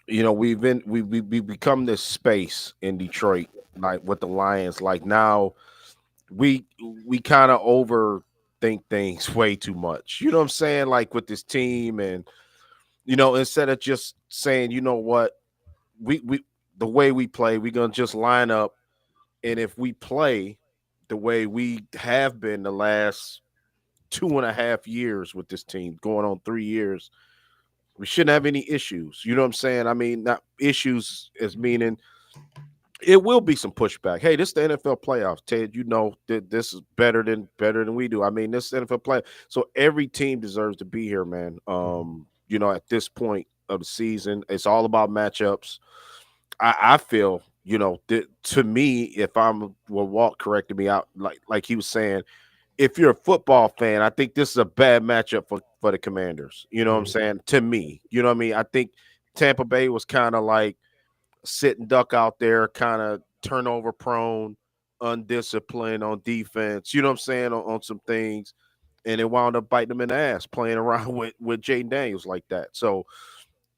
we become this space in Detroit, like with the Lions. Like now, we we kind of overthink things way too much. You know what I'm saying? Like with this team, and instead of just saying, you know what, we the way we play, we're gonna just line up, and if we play the way we have been the last 2.5 years with this team, going on 3 years, we shouldn't have any issues. You know what I'm saying? I mean, not issues as meaning it will be some pushback. Hey, this is the NFL playoffs, Ted. You know that this is better than we do. I mean, this is NFL play. So every team deserves to be here, man. At this point of the season, it's all about matchups. I feel, that to me, if I'm well, Walt corrected me out, like he was saying, if you're a football fan, I think this is a bad matchup for the Commanders. You know what I'm Mhm. saying? To me, you know what I mean? I think Tampa Bay was kind of like sit and duck out there, kind of turnover prone, undisciplined on defense. You know what I'm saying on some things, and it wound up biting them in the ass playing around with Jaden Daniels like that. So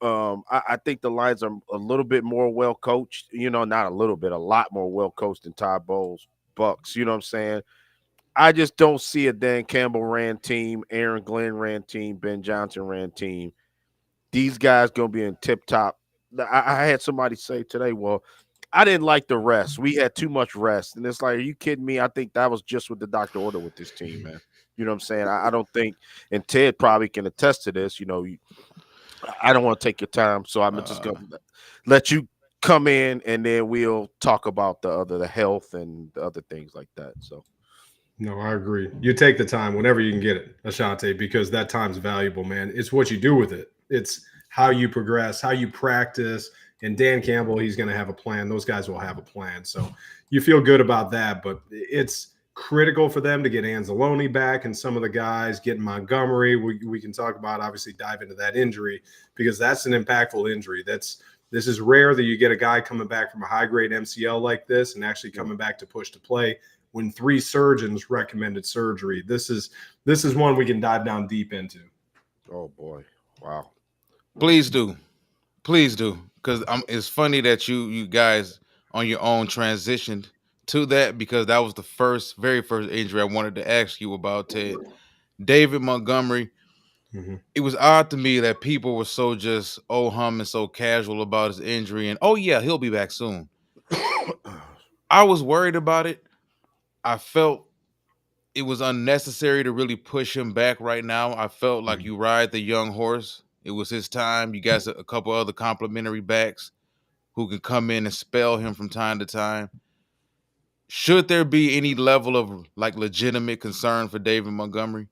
I think the Lions are a little bit more well coached. Not a little bit, a lot more well coached than Todd Bowles Bucks. You know what I'm saying? I just don't see a Dan Campbell ran team, Aaron Glenn ran team, Ben Johnson ran team. These guys gonna be in tip top. I had somebody say today, well, I didn't like the rest. We had too much rest. And it's like, are you kidding me? I think that was just what the doctor ordered with this team, man. You know what I'm saying? I don't think, and Ted probably can attest to this. I don't want to take your time, so I'm just Uh, gonna let you come in, and then we'll talk about the health and the other things like that. So No, I agree. You take the time whenever you can get it, Ashante, because that time's valuable, man. It's what you do with it. It's how you progress, how you practice. And Dan Campbell, he's going to have a plan. Those guys will have a plan. So you feel good about that. But it's critical for them to get Anzalone back and some of the guys, getting Montgomery. We can talk about, obviously, dive into that injury because that's an impactful injury. This is rare that you get a guy coming back from a high grade MCL like this and actually yeah. coming back to push to play when 3 surgeons recommended surgery. This is one we can dive down deep into. Oh boy, wow. please do, please do, because it's funny that you guys on your own transitioned to that because that was the very first injury I wanted to ask you about, Ted. David Montgomery. Mhm. It was odd to me that people were so just oh hum and so casual about his injury and oh yeah, he'll be back soon. I was worried about it. I felt it was unnecessary to really push him back right now. I felt like Mhm. you ride the young horse. It was his time. You guys a couple other complimentary backs who can come in and spell him from time to time. Should there be any level of like legitimate concern for David Montgomery?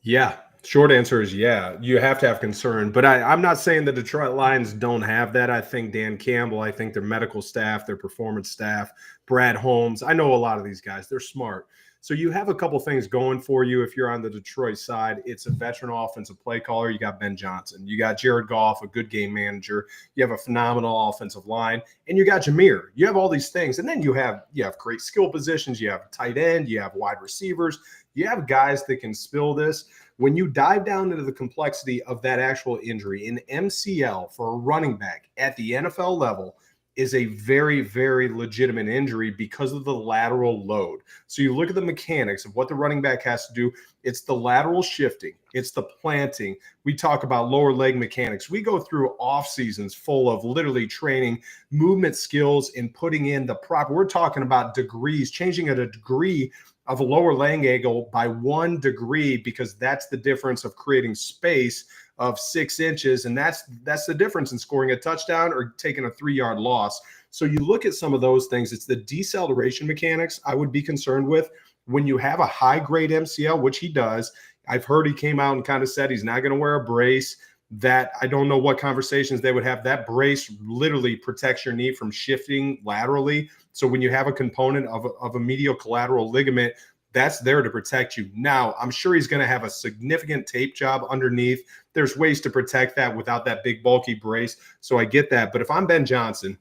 Yeah. Short answer is yeah. You have to have concern. But I'm not saying the Detroit Lions don't have that. I think Dan Campbell, I think their medical staff, their performance staff, Brad Holmes, I know a lot of these guys. They're smart. So you have a couple things going for you if you're on the Detroit side. It's a veteran offensive play caller. You got Ben Johnson. You got Jared Goff, a good game manager. You have a phenomenal offensive line. And you got Jameer. You have all these things. And then you have great skill positions. You have tight end. You have wide receivers. You have guys that can spill this. When you dive down into the complexity of that actual injury, an MCL for a running back at the NFL level is a very, very legitimate injury because of the lateral load. So you look at the mechanics of what the running back has to do. It's the lateral shifting, it's the planting. We talk about lower leg mechanics. We go through off seasons full of literally training movement skills and putting in the proper. We're talking about degrees, changing at a degree of a lower leg angle by 1 degree because that's the difference of creating space of 6 inches, and that's the difference in scoring a touchdown or taking a 3-yard loss. So you look at some of those things. It's the deceleration mechanics I would be concerned with when you have a high grade MCL, which he does. I've heard he came out and kind of said he's not going to wear a brace. That I don't know what conversations they would have. That brace literally protects your knee from shifting laterally. So when you have a component of a medial collateral ligament, that's there to protect you. Now, I'm sure he's going to have a significant tape job underneath. There's ways to protect that without that big bulky brace. So I get that. But if I'm Ben Johnson,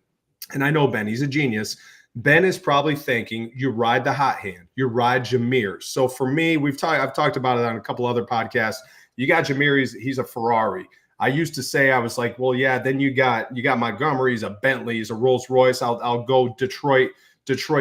and I know Ben, he's a genius. Ben is probably thinking you ride the hot hand, you ride Jameer. So for me, I've talked about it on a couple other podcasts. You got Jameer, he's a Ferrari. I used to say, I was like, well, yeah, then you got Montgomery, he's a Bentley, he's a Rolls Royce. I'll go Detroit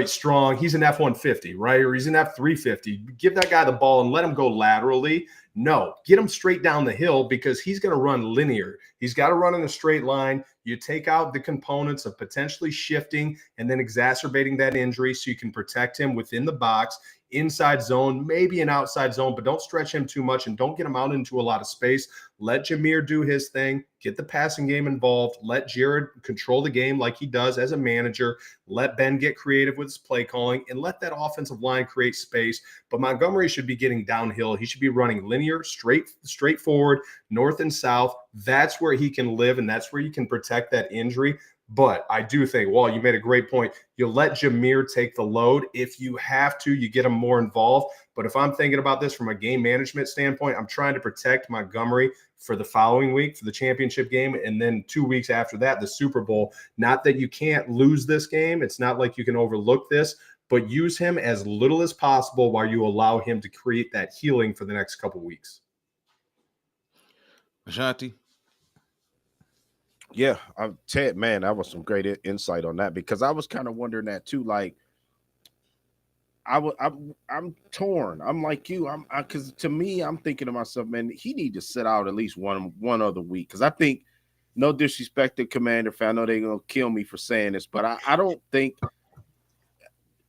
strong. He's an F-150, right? Or he's an F-350. Give that guy the ball and let him go laterally. No, get him straight down the hill because he's going to run linear. He's got to run in a straight line. You take out the components of potentially shifting and then exacerbating that injury so you can protect him within the box, inside zone, maybe an outside zone, but don't stretch him too much and don't get him out into a lot of space. Let Jameer do his thing, get the passing game involved, let Jared control the game like he does as a manager, let Ben get creative with his play calling, and let that offensive line create space. But Montgomery should be getting downhill. He should be running linear, straightforward, north and south. That's where he can live, and that's where you can protect that injury. But I do think, well, you made a great point. You let Jameer take the load. If you have to, you get him more involved. But if I'm thinking about this from a game management standpoint, I'm trying to protect Montgomery for the following week, for the championship game, and then 2 weeks after that, the Super Bowl. Not that you can't lose this game. It's not like you can overlook this, but use him as little as possible while you allow him to create that healing for the next couple weeks. Ashanti? Yeah, Ted, man, that was some great insight on that because I was kind of wondering that too. Like, I'm torn. I'm like you. Because to me, I'm thinking to myself, man, he need to sit out at least one other week. Because I think, no disrespect to Commander fan, I know they're gonna kill me for saying this, but I don't think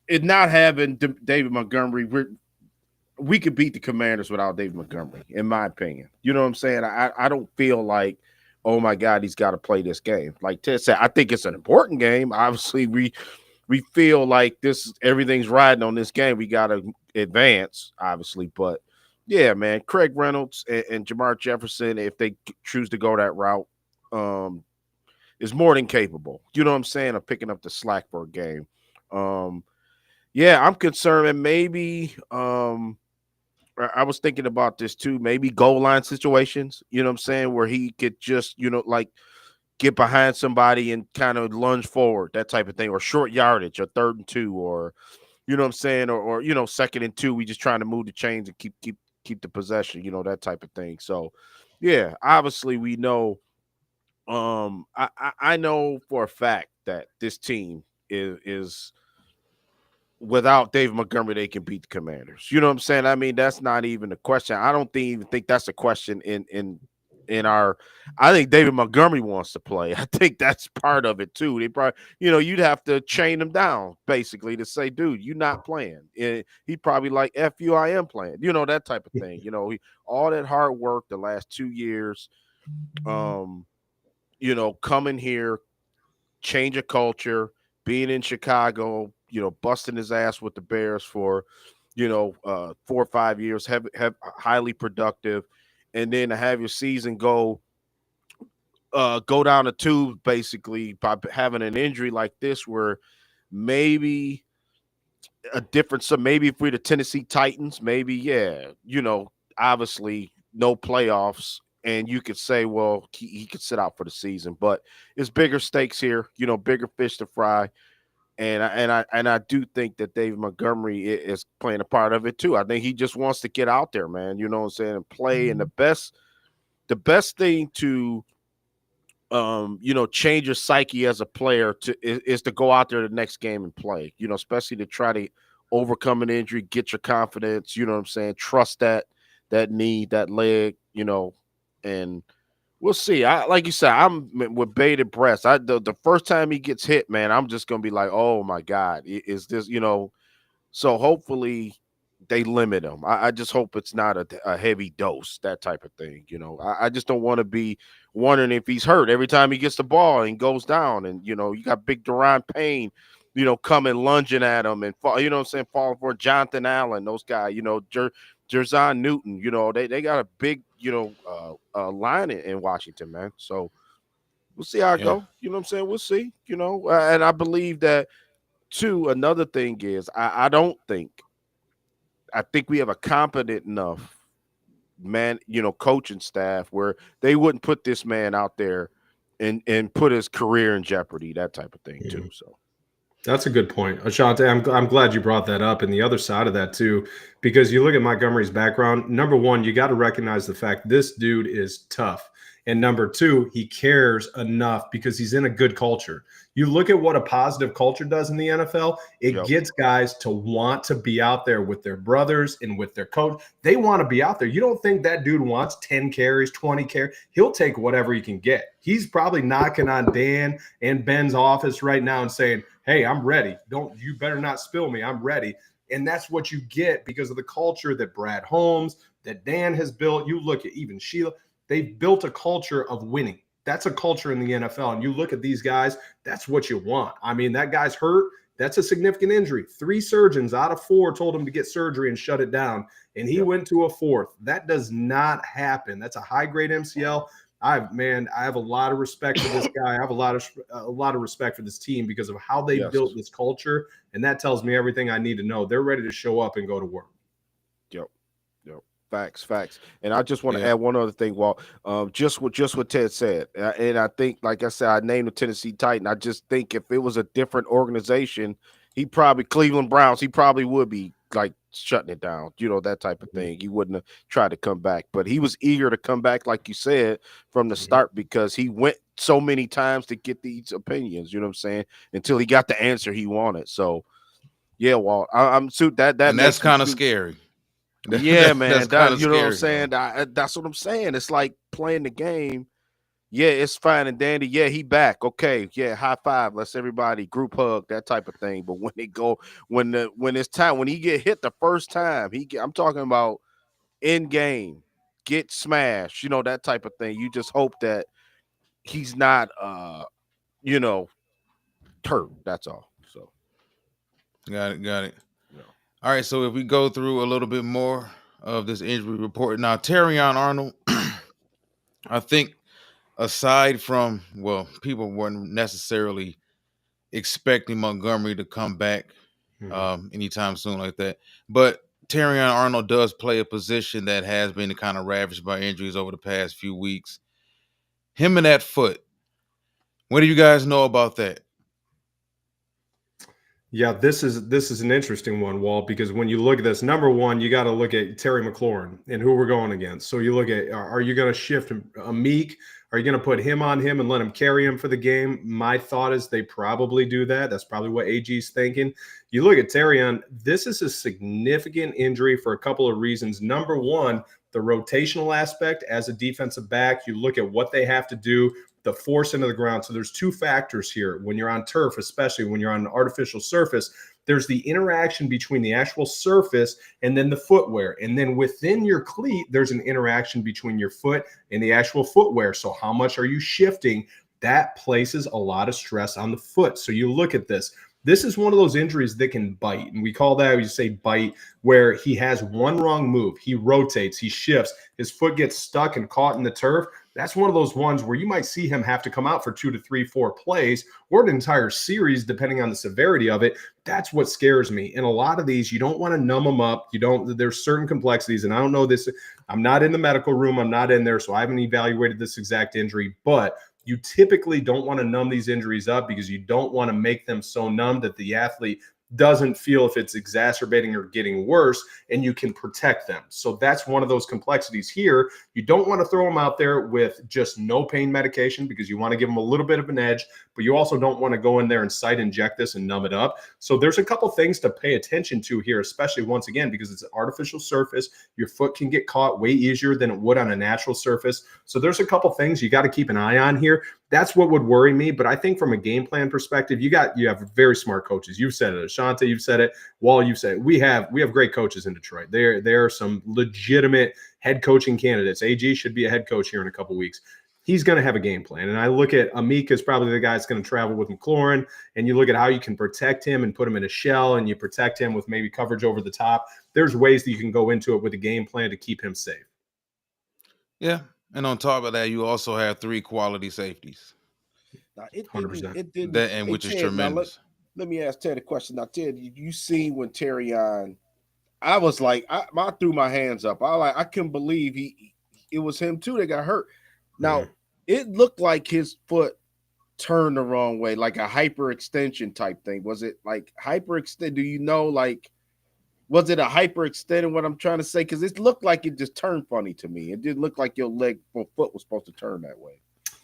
it not having David Montgomery, we could beat the Commanders without David Montgomery, in my opinion. You know what I'm saying? I don't feel like, oh my God, he's got to play this game. Like Ted said, I think it's an important game. Obviously, we feel like everything's riding on this game. We got to advance, obviously. But yeah, man, Craig Reynolds and Jamar Jefferson, if they choose to go that route, is more than capable. You know what I'm saying? Of picking up the slack for a game. Yeah, I'm concerned, and maybe I was thinking about this too. Maybe goal line situations, you know what I'm saying, where he could just, like get behind somebody and kind of lunge forward, that type of thing, or short yardage, or 3rd and 2, or you know what I'm saying, or 2nd and 2. We just trying to move the chains and keep the possession, that type of thing. So, yeah, obviously we know. I know for a fact that this team is without David Montgomery, they can beat the Commanders. You know what I'm saying? I mean, that's not even a question. I don't even think that's a question in our. I think David Montgomery wants to play. I think that's part of it too. They probably, you'd have to chain him down basically to say, dude, you're not playing. He probably like, F you, I am playing. That type of thing. All that hard work the last 2 years. Coming here, change of culture, being in Chicago, busting his ass with the Bears for, 4 or 5 years, have highly productive, and then to have your season go down the tube basically by having an injury like this, where maybe a difference. So maybe if we're the Tennessee Titans, maybe obviously no playoffs. And you could say, well, he could sit out for the season, but it's bigger stakes here, bigger fish to fry. And I do think that David Montgomery is playing a part of it too. I think he just wants to get out there, man. You know what I'm saying, and play. And the best thing to, change your psyche as a player is to go out there the next game and play. Especially to try to overcome an injury, get your confidence. You know what I'm saying? Trust that knee, that leg. And we'll see. Like you said, I'm with bated breath. The first time he gets hit, man, I'm just gonna be like, oh my God, is this, So hopefully they limit him. I just hope it's not a heavy dose, that type of thing. I just don't want to be wondering if he's hurt every time he gets the ball and goes down. And you got big Deron Payne, coming lunging at him and fall, what I'm saying, falling for Jonathan Allen, those guys, Jerzon Newton, they got a big, line in Washington, man. So we'll see how it go. You know what I'm saying? We'll see, and I believe that too. Another thing is I think we have a competent enough man, coaching staff where they wouldn't put this man out there and put his career in jeopardy, that type of thing too. So that's a good point, Ashanti. I'm glad you brought that up, and the other side of that too, because you look at Montgomery's background. Number one, you got to recognize the fact this dude is tough. And number two, he cares enough because he's in a good culture. You look at what a positive culture does in the NFL, it gets guys to want to be out there with their brothers and with their coach. They want to be out there. You don't think that dude wants 10 carries, 20 carries? He'll take whatever he can get. He's probably knocking on Dan and Ben's office right now and saying, hey, I'm ready. You better not spill me. I'm ready. And that's what you get because of the culture that Brad Holmes, that Dan has built. You look at even Sheila, they've built a culture of winning. That's a culture in the NFL. And you look at these guys, that's what you want. I mean, that guy's hurt. That's a significant injury. 3 surgeons out of 4 told him to get surgery and shut it down. And he went to a 4th. That does not happen. That's a high-grade MCL. I have a lot of respect for this guy. I have a lot of respect for this team because of how they built this culture. And that tells me everything I need to know. They're ready to show up and go to work. Yep. Facts. And I just want to add one other thing, Walt. Just what Ted said. And I think, like I said, I named the Tennessee Titan. I just think if it was a different organization, Cleveland Browns, he probably would be like shutting it down, that type of thing. He wouldn't have tried to come back, but he was eager to come back, like you said, from the start because he went so many times to get these opinions, you know what I'm saying, until he got the answer he wanted. So, yeah, Walt, I'm suit that, and that's kind of scary. Yeah, man. That's kind of you know what I'm scary, saying? That's what I'm saying. It's like playing the game. Yeah, it's fine and dandy. Yeah, he back. Okay. Yeah, high five. Let's everybody group hug, that type of thing. But when it's time, when he get hit the first time, I'm talking about in game, get smashed, that type of thing. You just hope that he's not hurt. That's all. So got it. Yeah. All right, so if we go through a little bit more of this injury report now, Terrion Arnold, I think aside from, people weren't necessarily expecting Montgomery to come back anytime soon like that, but Terrion Arnold does play a position that has been kind of ravaged by injuries over the past few weeks. Him and that foot, what do you guys know about that? Yeah, this is an interesting one, Walt, because when you look at this, number one, you got to look at Terry McLaurin and who we're going against. So you look at, are you going to shift Meek? Are you going to put him on him and let him carry him for the game? My thought is they probably do that. That's probably what AG's thinking. You look at Terrion, this is a significant injury for a couple of reasons. Number one, the rotational aspect as a defensive back. You look at what they have to do, the force into the ground. So there's 2 factors here. When you're on turf, especially when you're on an artificial surface, there's the interaction between the actual surface and then the footwear. And then within your cleat, there's an interaction between your foot and the actual footwear. So how much are you shifting? That places a lot of stress on the foot. So you look at this. This is one of those injuries that can bite. And we call that, we say bite, where he has one wrong move. He rotates, he shifts, his foot gets stuck and caught in the turf. That's one of those ones where you might see him have to come out for 2 to 3, 4 plays or an entire series, depending on the severity of it. That's what scares me. And a lot of these, you don't want to numb them up. There's certain complexities, and I don't know this. I'm not in the medical room. I'm not in there, so I haven't evaluated this exact injury, but you typically don't want to numb these injuries up because you don't want to make them so numb that the athlete doesn't feel if it's exacerbating or getting worse, and you can protect them. So that's one of those complexities here. You don't want to throw them out there with just no pain medication because you want to give them a little bit of an edge, but you also don't want to go in there and site inject this and numb it up. So there's a couple things to pay attention to here, especially once again, because it's an artificial surface. Your foot can get caught way easier than it would on a natural surface. So there's a couple things you got to keep an eye on here. That's what would worry me. But I think from a game plan perspective, you have very smart coaches. You've said it, Ashante, you've said it, Wall, you've said it. We have great coaches in Detroit. There are some legitimate head coaching candidates. AG should be a head coach here in a couple weeks. He's going to have a game plan. And I look at Amik as probably the guy that's going to travel with McLaurin. And you look at how you can protect him and put him in a shell, and you protect him with maybe coverage over the top. There's ways that you can go into it with a game plan to keep him safe. Yeah. And on top of that, you also have 3 quality safeties. Now, 100%. Which is tremendous. Let me ask Ted a question. Now, Ted, you seen when Terrion, I was like, I threw my hands up. I couldn't believe it was him too that got hurt. Now, it looked like his foot turned the wrong way, like a hyperextension type thing. Was it like hyperextend? Do you know, like, Was it a hyperextended? What I'm trying to say, because it looked like it just turned funny to me. It didn't look like your leg or foot was supposed to turn that way.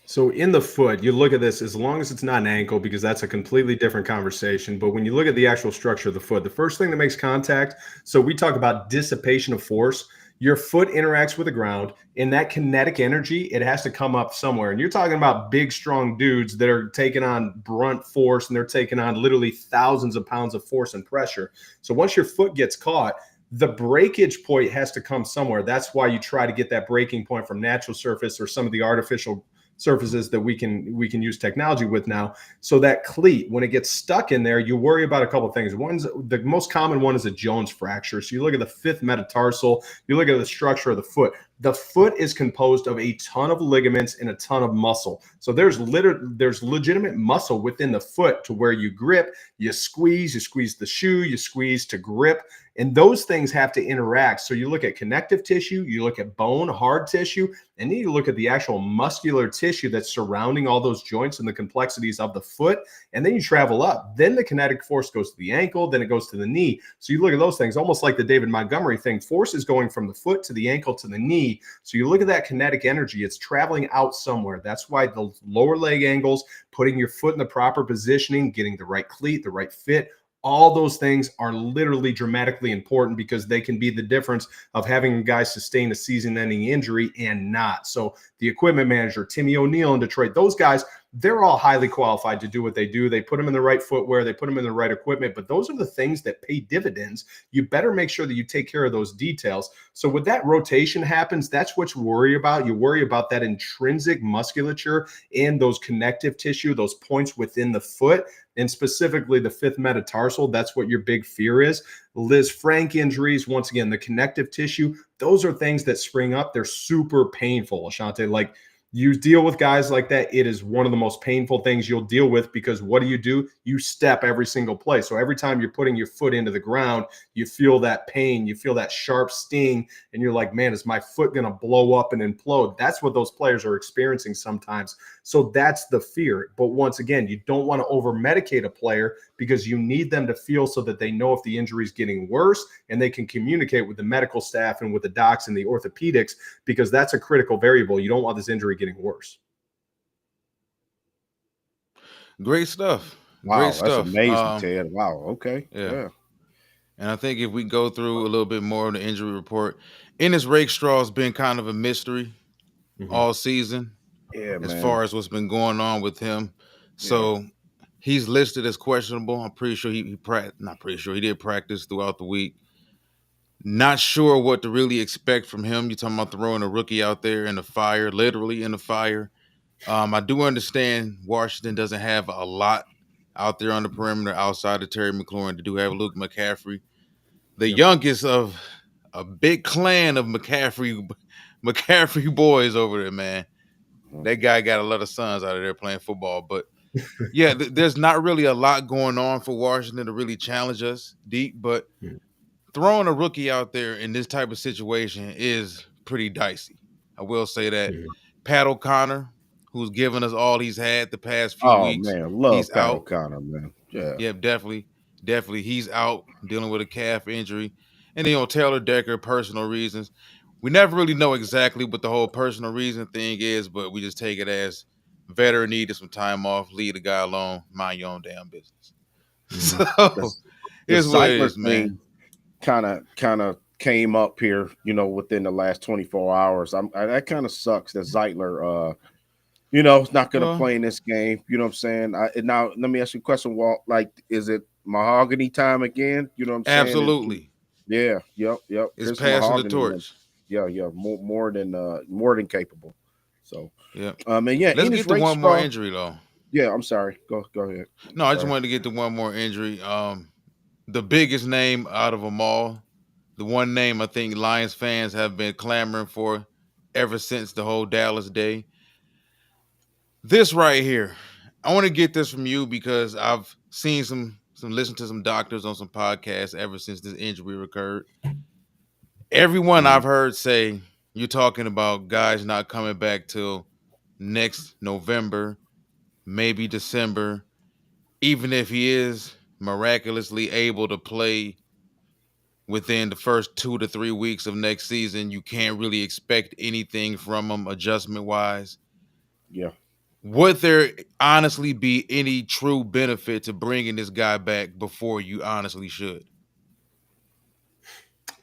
So in the foot, you look at this as long as it's not an ankle, because that's a completely different conversation. But when you look at the actual structure of the foot, the first thing that makes contact, so we talk about dissipation of force. Your foot interacts with the ground, and that kinetic energy, it has to come up somewhere. And you're talking about big, strong dudes that are taking on brunt force, and they're taking on literally thousands of pounds of force and pressure. So once your foot gets caught, the breakage point has to come somewhere. That's why you try to get that breaking point from natural surface or some of the artificial surfaces that we can use technology with now. So that cleat, when it gets stuck in there, you worry about a couple of things. One's the most common one is a Jones fracture. So you look at the fifth metatarsal, you look at the structure of the foot. The foot is composed of a ton of ligaments and a ton of muscle. So there's legitimate muscle within the foot to where you grip, you squeeze the shoe, you squeeze to grip. And those things have to interact. So you look at connective tissue, you look at bone, hard tissue, and then you look at the actual muscular tissue that's surrounding all those joints and the complexities of the foot. And then you travel up. Then the kinetic force goes to the ankle, then it goes to the knee. So you look at those things, almost like the David Montgomery thing. Force is going from the foot to the ankle to the knee. So you look at that kinetic energy, it's traveling out somewhere. That's why the lower leg angles, putting your foot in the proper positioning, getting the right cleat, the right fit, all those things are literally dramatically important, because they can be the difference of having a guy sustain a season-ending injury and not. So the equipment manager, Timmy O'Neill in Detroit, those guys, they're all highly qualified to do what they do. They put them in the right footwear, they put them in the right equipment, but those are the things that pay dividends. You better make sure that you take care of those details. So when that rotation happens, that's what you worry about. You worry about that intrinsic musculature and those connective tissue, those points within the foot, and specifically the fifth metatarsal. That's what your big fear is. Liz Frank injuries, once again, the connective tissue, those are things that spring up. They're super painful, Ashante. Like, you deal with guys like that, it is one of the most painful things you'll deal with, because what do? You step every single play. So every time you're putting your foot into the ground, you feel that pain, you feel that sharp sting, and you're like, man, is my foot going to blow up and implode? That's what those players are experiencing sometimes. So that's the fear. But once again, you don't want to over-medicate a player, because you need them to feel so that they know if the injury is getting worse, and they can communicate with the medical staff and with the docs and the orthopedics, because that's a critical variable. You don't want this injury getting worse. Great stuff. Wow, Great that's stuff. amazing, Ted. Wow, okay. Yeah. And I think if we go through a little bit more of the injury report, Ennis Rakestraw has been kind of a mystery all season Yeah, as man. far as what's been going on with him. So he's listed as questionable. I'm pretty sure he did practice throughout the week. Not sure what to really expect from him. You're talking about throwing a rookie out there in the fire, literally in the fire. I do understand Washington doesn't have a lot out there on the perimeter outside of Terry McLaurin. They do have Luke McCaffrey, the youngest of a big clan of McCaffrey boys over there, man. That guy got a lot of sons out of there playing football. But yeah, there's not really a lot going on for Washington to really challenge us deep. But throwing a rookie out there in this type of situation is pretty dicey. I will say that. Pat O'Connor, who's given us all he's had the past few Oh weeks, man, love he's Pat out. O'Connor, man. Yeah, definitely. He's out dealing with a calf injury. And then Taylor Decker, personal reasons. We never really know exactly what the whole personal reason thing is, but we just take it as veteran needed some time off, leave the guy alone, mind your own damn business. So The here's what it Zeitler is, man. thing kind of came up here, within the last 24 hours. That kind of sucks that Zeitler is not going to play in this game. You know what I'm saying? Now let me ask you a question, Walt. Like, is it mahogany time again? You know what I'm saying? Absolutely. Yep. It's There's passing the mahogany. torch. Yeah, more than capable. So yeah. And yeah, Let's get to one more injury though. Yeah, I'm sorry. Go ahead. No, I just wanted to get to one more injury. The biggest name out of them all, the one name I think Lions fans have been clamoring for ever since the whole Dallas day. This right here, I want to get this from you because I've seen some listen to some doctors on some podcasts ever since this injury occurred. Everyone I've heard say you're talking about guys not coming back till next November, maybe December, even if he is miraculously able to play within the first 2 to 3 weeks of next season, you can't really expect anything from him adjustment wise. Yeah. Would there honestly be any true benefit to bringing this guy back before you honestly should?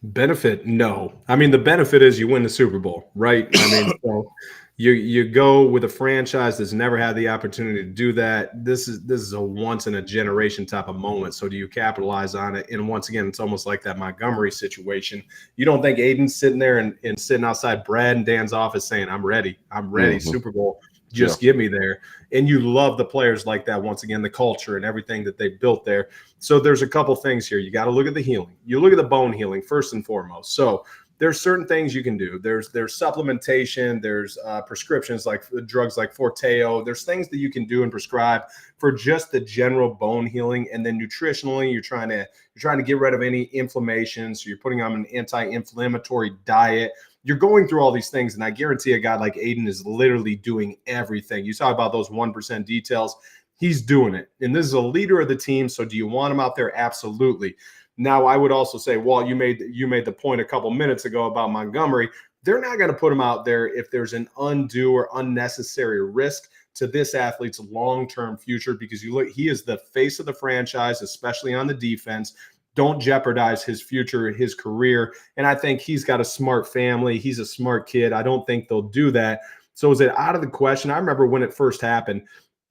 Benefit? No. I mean, the benefit is you win the Super Bowl, right? I mean, so you go with a franchise that's never had the opportunity to do that. This is a once in a generation type of moment. So do you capitalize on it? And once again, it's almost like that Montgomery situation. You don't think Aiden's sitting there and sitting outside Brad and Dan's office saying, I'm ready. I'm ready. Hmm. Super Bowl. Yeah. Just get me there. And you love the players like that. Once again, the culture and everything that they built there. So there's a couple things here. You got to look at the healing. You look at the bone healing first and foremost. So there's certain things you can do. There's supplementation. There's prescriptions like drugs like Forteo. There's things that you can do and prescribe for just the general bone healing. And then nutritionally, you're trying to get rid of any inflammation. So you're putting on an anti-inflammatory diet. You're going through all these things, and I guarantee a guy like Aiden is literally doing everything. You talk about those 1% details. He's doing it. And this is a leader of the team. So do you want him out there? Absolutely. Now, I would also say, Walt, you made the point a couple minutes ago about Montgomery. They're not going to put him out there if there's an undue or unnecessary risk to this athlete's long-term future, because you look, he is the face of the franchise, especially on the defense. Don't jeopardize his future, his career. And I think he's got a smart family. He's a smart kid. I don't think they'll do that. So is it out of the question? I remember when it first happened,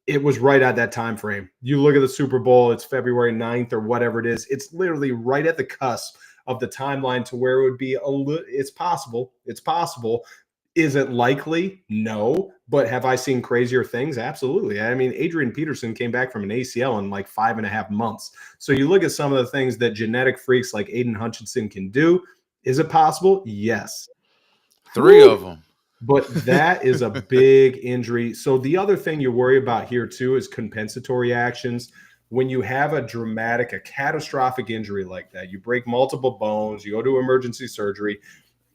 it was right at that time frame. You look at the Super Bowl, it's February 9th or whatever it is. It's literally right at the cusp of the timeline to where it would be it's possible. It's possible. Is it likely? No. But have I seen crazier things? Absolutely. I mean, Adrian Peterson came back from an ACL in like 5.5 months. So you look at some of the things that genetic freaks like Aiden Hutchinson can do. Is it possible? Yes. Three of them. But that is a big injury. So the other thing you worry about here too is compensatory actions. When you have a catastrophic injury like that, you break multiple bones, you go to emergency surgery,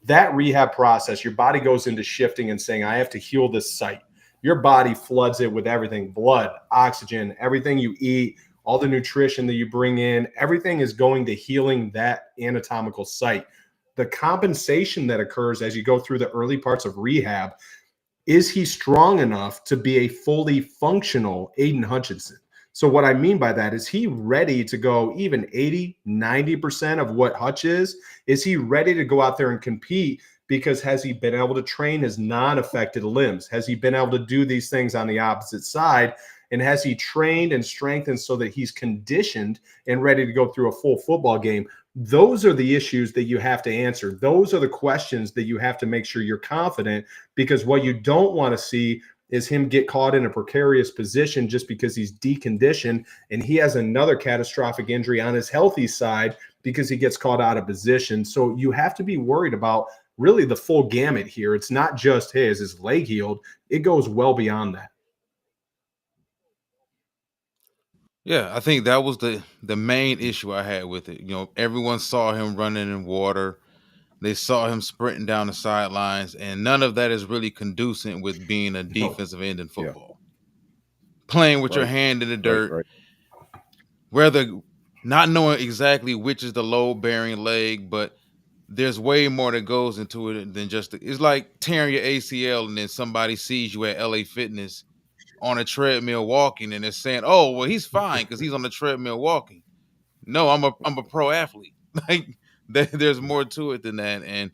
that rehab process, your body goes into shifting and saying, I have to heal this site. Your body floods it with everything, blood, oxygen, everything you eat, all the nutrition that you bring in, everything is going to healing that anatomical site. The compensation that occurs as you go through the early parts of rehab, is he strong enough to be a fully functional Aiden Hutchinson? So what I mean by that is he ready to go even 80, 90% of what Hutch is? Is he ready to go out there and compete? Because has he been able to train his non-affected limbs? Has he been able to do these things on the opposite side? And has he trained and strengthened so that he's conditioned and ready to go through a full football game? Those are the issues that you have to answer. Those are the questions that you have to make sure you're confident, because what you don't want to see is him get caught in a precarious position just because he's deconditioned and he has another catastrophic injury on his healthy side because he gets caught out of position. So you have to be worried about really the full gamut here. It's not just, hey, is his leg healed? It goes well beyond that. Yeah, I think that was the main issue I had with it. You know, everyone saw him running in water. They saw him sprinting down the sidelines, and none of that is really conducive with being a No. defensive end in Yeah. football. Playing with your Right. hand in the Right. dirt, Right. whether not knowing exactly which is the load bearing leg, but there's way more that goes into it than just it's like tearing your ACL and then somebody sees you at LA Fitness on a treadmill walking and they're saying, "Oh, well, he's fine because he's on the treadmill walking." No, I'm a pro athlete. Like there's more to it than that, and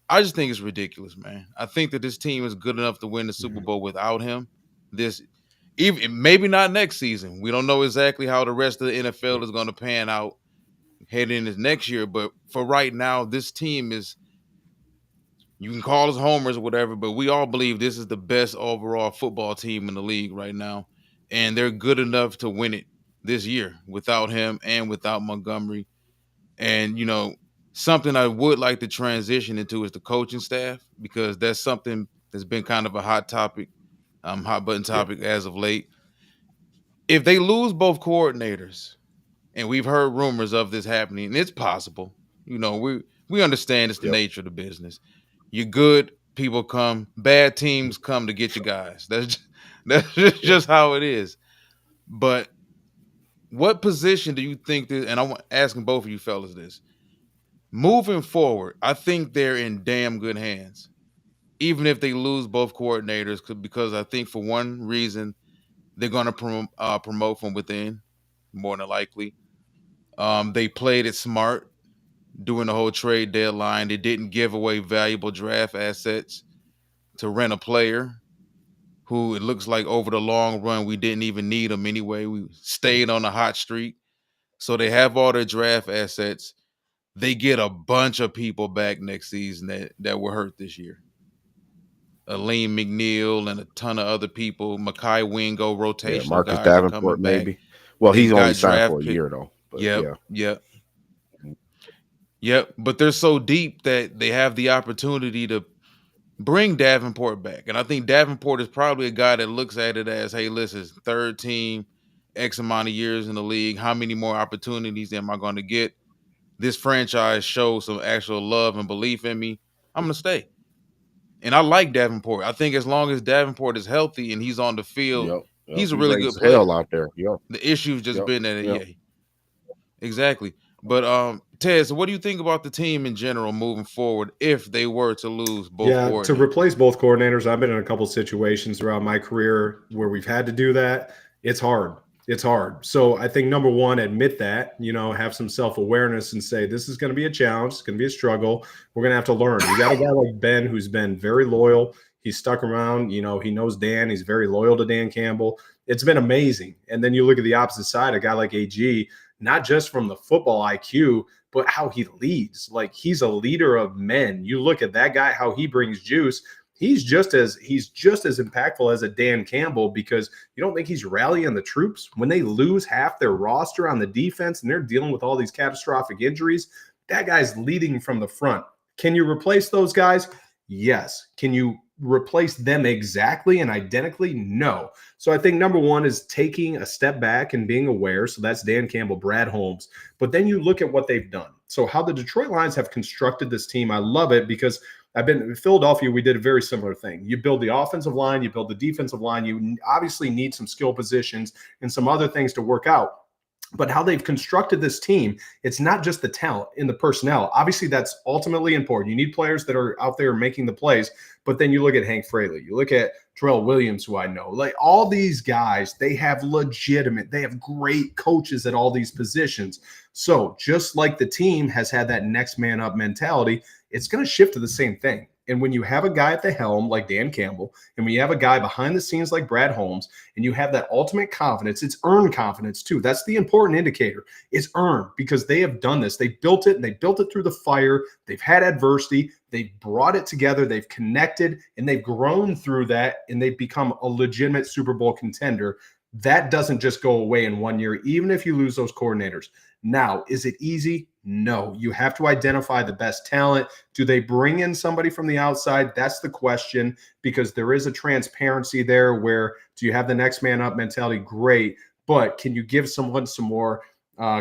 I just think it's ridiculous, man. I think that this team is good enough to win the Super Bowl without him. This even maybe not next season. We don't know exactly how the rest of the NFL is going to pan out heading into next year, but for right now, this team is. You can call us homers or whatever, but we all believe this is the best overall football team in the league right now, and they're good enough to win it this year without him and without Montgomery. And something I would like to transition into is the coaching staff, because that's something that's been kind of a hot topic, hot button Yeah. topic as of late. If they lose both coordinators, and we've heard rumors of this happening, and it's possible, we understand it's the Yep. nature of the business. You're good people come, bad teams come to get you guys. That's just how it is. But what position do you think that? And I'm asking both of you fellas this: moving forward, I think they're in damn good hands. Even if they lose both coordinators, because I think for one reason they're going to promote from within, more than likely. They played it smart during the whole trade deadline. They didn't give away valuable draft assets to rent a player who it looks like over the long run we didn't even need them anyway. We stayed on a hot streak. So they have all their draft assets. They get a bunch of people back next season that were hurt this year. Aleem McNeil and a ton of other people. Makai Wingo, Yeah, rotational Marcus guys are coming Davenport back. maybe. Well, They've he's only got signed for draft a pick. year though. But Yep, yeah. yep, yep. But they're so deep that they have the opportunity to bring Davenport back. And I think Davenport is probably a guy that looks at it as, hey, listen, third team, X amount of years in the league. How many more opportunities am I going to get? This franchise shows some actual love and belief in me. I'm going to stay. And I like Davenport. I think as long as Davenport is healthy and he's on the field, Yep. Yep. he's a He really good raised hell player. out there. Yep. The issue's just Yep. been that, Yep. yeah, exactly. But Ted, so what do you think about the team in general moving forward if they were to lose both Yeah, to coordinators? replace both coordinators, I've been in a couple situations throughout my career where we've had to do that. It's hard. It's hard. So I think number one, admit that, have some self-awareness and say, this is going to be a challenge. It's going to be a struggle. We're going to have to learn. You got a guy like Ben who's been very loyal. He's stuck around. He knows Dan. He's very loyal to Dan Campbell. It's been amazing. And then you look at the opposite side, a guy like AG, not just from the football IQ, but how he leads. Like, he's a leader of men. You look at that guy, how he brings juice. He's just as impactful as a Dan Campbell, because you don't think he's rallying the troops when they lose half their roster on the defense and they're dealing with all these catastrophic injuries. That guy's leading from the front. Can you replace those guys? Yes. Can you replace them exactly and identically? No. So I think number one is taking a step back and being aware. So that's Dan Campbell, Brad Holmes. But then you look at what they've done. So how the Detroit Lions have constructed this team, I love it, because I've been in Philadelphia. We did a very similar thing. You build the offensive line, you build the defensive line. You obviously need some skill positions and some other things to work out. But how they've constructed this team, it's not just the talent in the personnel. Obviously, that's ultimately important. You need players that are out there making the plays. But then you look at Hank Fraley, you look at Terrell Williams, who I know, like all these guys, they have great coaches at all these positions. So just like the team has had that next man up mentality, it's going to shift to the same thing. And when you have a guy at the helm like Dan Campbell, and when you have a guy behind the scenes like Brad Holmes, and you have that ultimate confidence, it's earned confidence too. That's the important indicator. It's earned because they have done this. They built it, and they built it through the fire. They've had adversity. They've brought it together. They've connected, and they've grown through that, and they've become a legitimate Super Bowl contender. That doesn't just go away in 1 year, even if you lose those coordinators. Now, is it easy? No. You have to identify the best talent. Do they bring in somebody from the outside? That's the question, because there is a transparency there where, do you have the next man up mentality? Great. But can you give someone some more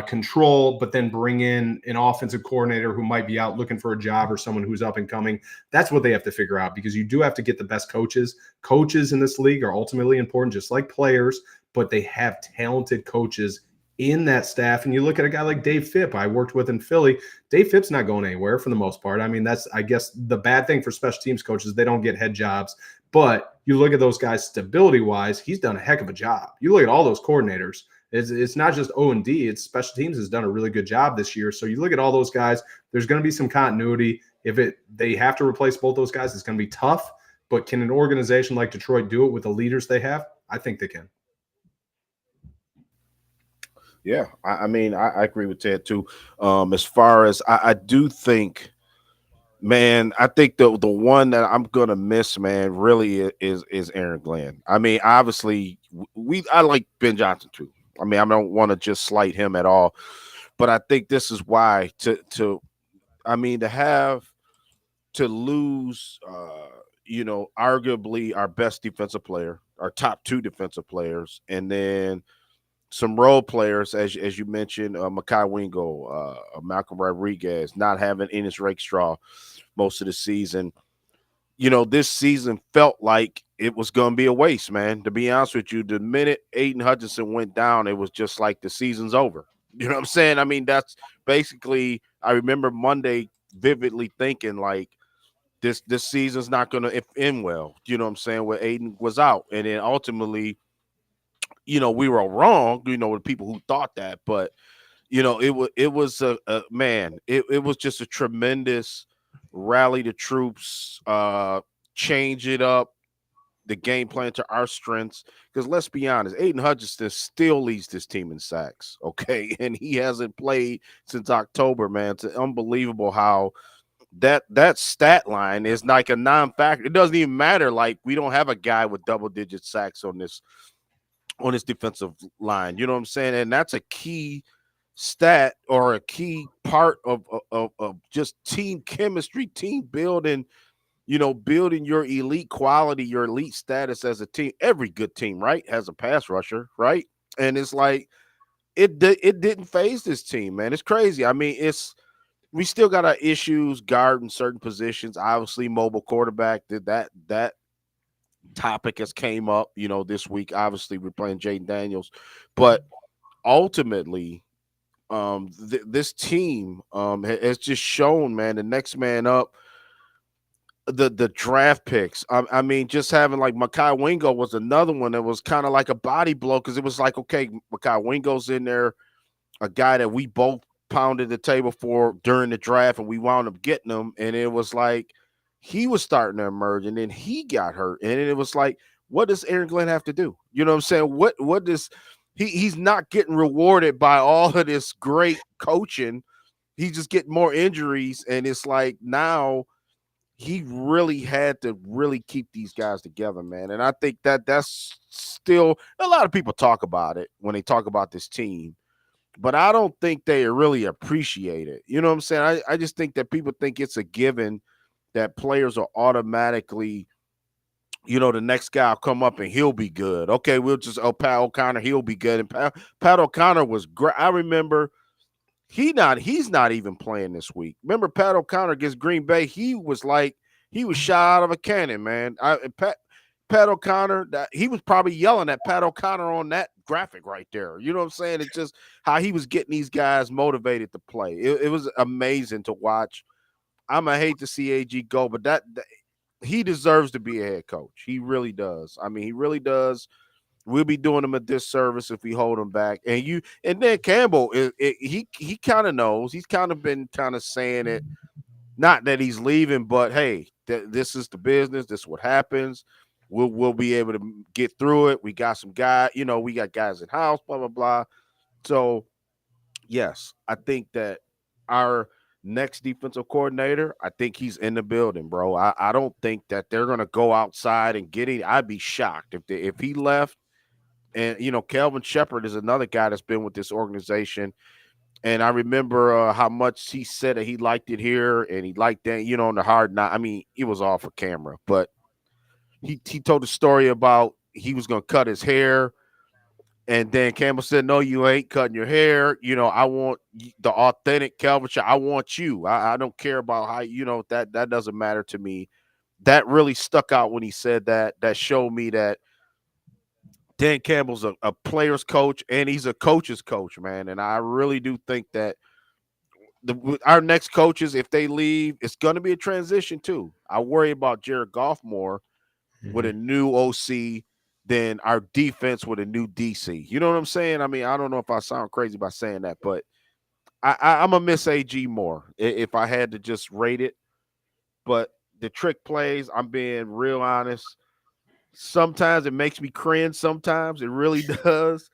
control, but then bring in an offensive coordinator who might be out looking for a job, or someone who's up and coming? That's what they have to figure out, because you do have to get the best coaches. Coaches in this league are ultimately important, just like players, but they have talented coaches in that staff. And you look at a guy like Dave Phipp, I worked with in Philly. Dave Phipp's not going anywhere for the most part. I mean, that's, I guess, the bad thing for special teams coaches. They don't get head jobs. But you look at those guys stability-wise, he's done a heck of a job. You look at all those coordinators. It's not just O&D. It's special teams has done a really good job this year. So you look at all those guys, there's going to be some continuity. If they have to replace both those guys, it's going to be tough. But can an organization like Detroit do it with the leaders they have? I think they can. Yeah, I mean, I agree with Ted too. As far as I do think, man, I think the one that I'm gonna miss, man, really is Aaron Glenn. I mean, obviously, I like Ben Johnson too. I mean, I don't want to just slight him at all, but I think this is why to have to lose, arguably our best defensive player, our top two defensive players, and then some role players, as you mentioned, Makai Wingo, Malcolm Rodriguez, not having Enos Rakestraw most of the season. This season felt like it was going to be a waste, man. To be honest with you, the minute Aiden Hutchinson went down, it was just like the season's over. You know what I'm saying? I mean, that's basically. I remember Monday vividly thinking like this season's not going to end well. You know what I'm saying? Where Aiden was out, and then ultimately, we were wrong. The people who thought that, but it was a man. It was just a tremendous rally the troops, change it up, the game plan to our strengths. Because let's be honest, Aiden Hutchinson still leads this team in sacks. Okay, and he hasn't played since October. Man, it's unbelievable how that stat line is like a non-factor. It doesn't even matter. Like we don't have a guy with double-digit sacks on this defensive line. You know what I'm saying? And that's a key stat or a key part of just team chemistry, team building, building your elite quality, your elite status as a team. Every good team, right, has a pass rusher, right? And it's like it didn't phase this team, man. It's crazy. I mean, we still got our issues guarding certain positions. Obviously, mobile quarterback did that topic has came up, this week. Obviously, we're playing Jaden Daniels, but ultimately, this team has just shown, man, the next man up. The draft picks. I mean, just having like Makai Wingo was another one that was kind of like a body blow because it was like, okay, Makai Wingo's in there, a guy that we both pounded the table for during the draft, and we wound up getting him. And it was like he was starting to emerge, and then he got hurt, and it was like, what does Aaron Glenn have to do? You know what I'm saying? What does he's not getting rewarded by all of this great coaching. He's just getting more injuries, and it's like now he really had to really keep these guys together, man. And I think that's still a lot of people talk about it when they talk about this team, but I don't think they really appreciate it. You know what I'm saying? I just think that people think it's a given that players are automatically, the next guy will come up and he'll be good. Okay, we'll just Pat O'Connor, he'll be good. And Pat O'Connor was great. I remember he's not even playing this week. Remember Pat O'Connor against Green Bay? He was like he was shot out of a cannon, man. Pat O'Connor, he was probably yelling at Pat O'Connor on that graphic right there. You know what I'm saying? It's just how he was getting these guys motivated to play. It was amazing to watch. I'm gonna hate to see AG go, but that he deserves to be a head coach. He really does. I mean, he really does. We'll be doing him a disservice if we hold him back. And then Campbell, he kind of knows. He's kind of been kind of saying it. Not that he's leaving, but hey, this is the business. This is what happens. We'll be able to get through it. We got some guys. We got guys in house. Blah blah blah. So yes, I think that our next defensive coordinator, I think he's in the building, bro. I don't think that they're gonna go outside and get it. I'd be shocked if he left. And Kelvin Shepard is another guy that's been with this organization. And I remember how much he said that he liked it here and he liked that, on the hard night. I mean, it was all for camera, but he told a story about he was going to cut his hair. And then Campbell said, no, you ain't cutting your hair. I want the authentic Kelvin Shepard. I want you. I don't care about how, that doesn't matter to me. That really stuck out when he said that. That showed me that Dan Campbell's a player's coach and he's a coach's coach, man. And I really do think that our next coaches, if they leave, it's going to be a transition too. I worry about Jared Goff more with a new OC than our defense with a new DC. You know what I'm saying? I mean, I don't know if I sound crazy by saying that, but I'm going to miss AG more if I had to just rate it. But the trick plays, I'm being real honest. Sometimes it makes me cringe. Sometimes it really does.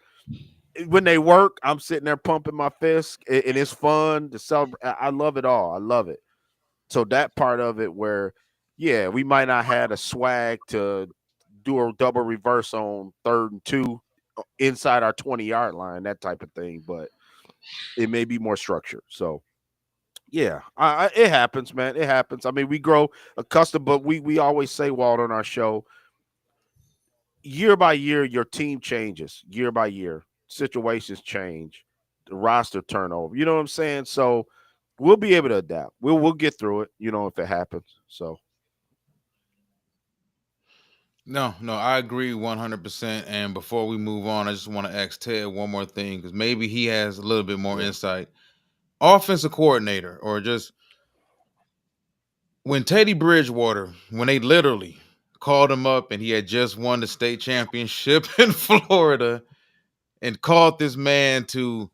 When they work, I'm sitting there pumping my fist, and it's fun to celebrate. I love it all. I love it. So that part of it, where, yeah, we might not have a swag to do a double reverse on 3rd and 2 inside our 20-yard line, that type of thing, but it may be more structured. So yeah, it happens, man. It happens. I mean, we grow accustomed, but we always say, Walt, on our show, year by year, your team changes. Year by year, situations change, the roster turnover. You know what I'm saying? So we'll be able to adapt. We'll get through it. If it happens. So No, no, I agree 100%. And before we move on, I just want to ask Ted one more thing because maybe he has a little bit more Yeah. insight. Offensive coordinator, or just when Teddy Bridgewater, when they literally called him up and he had just won the state championship in Florida and called this man to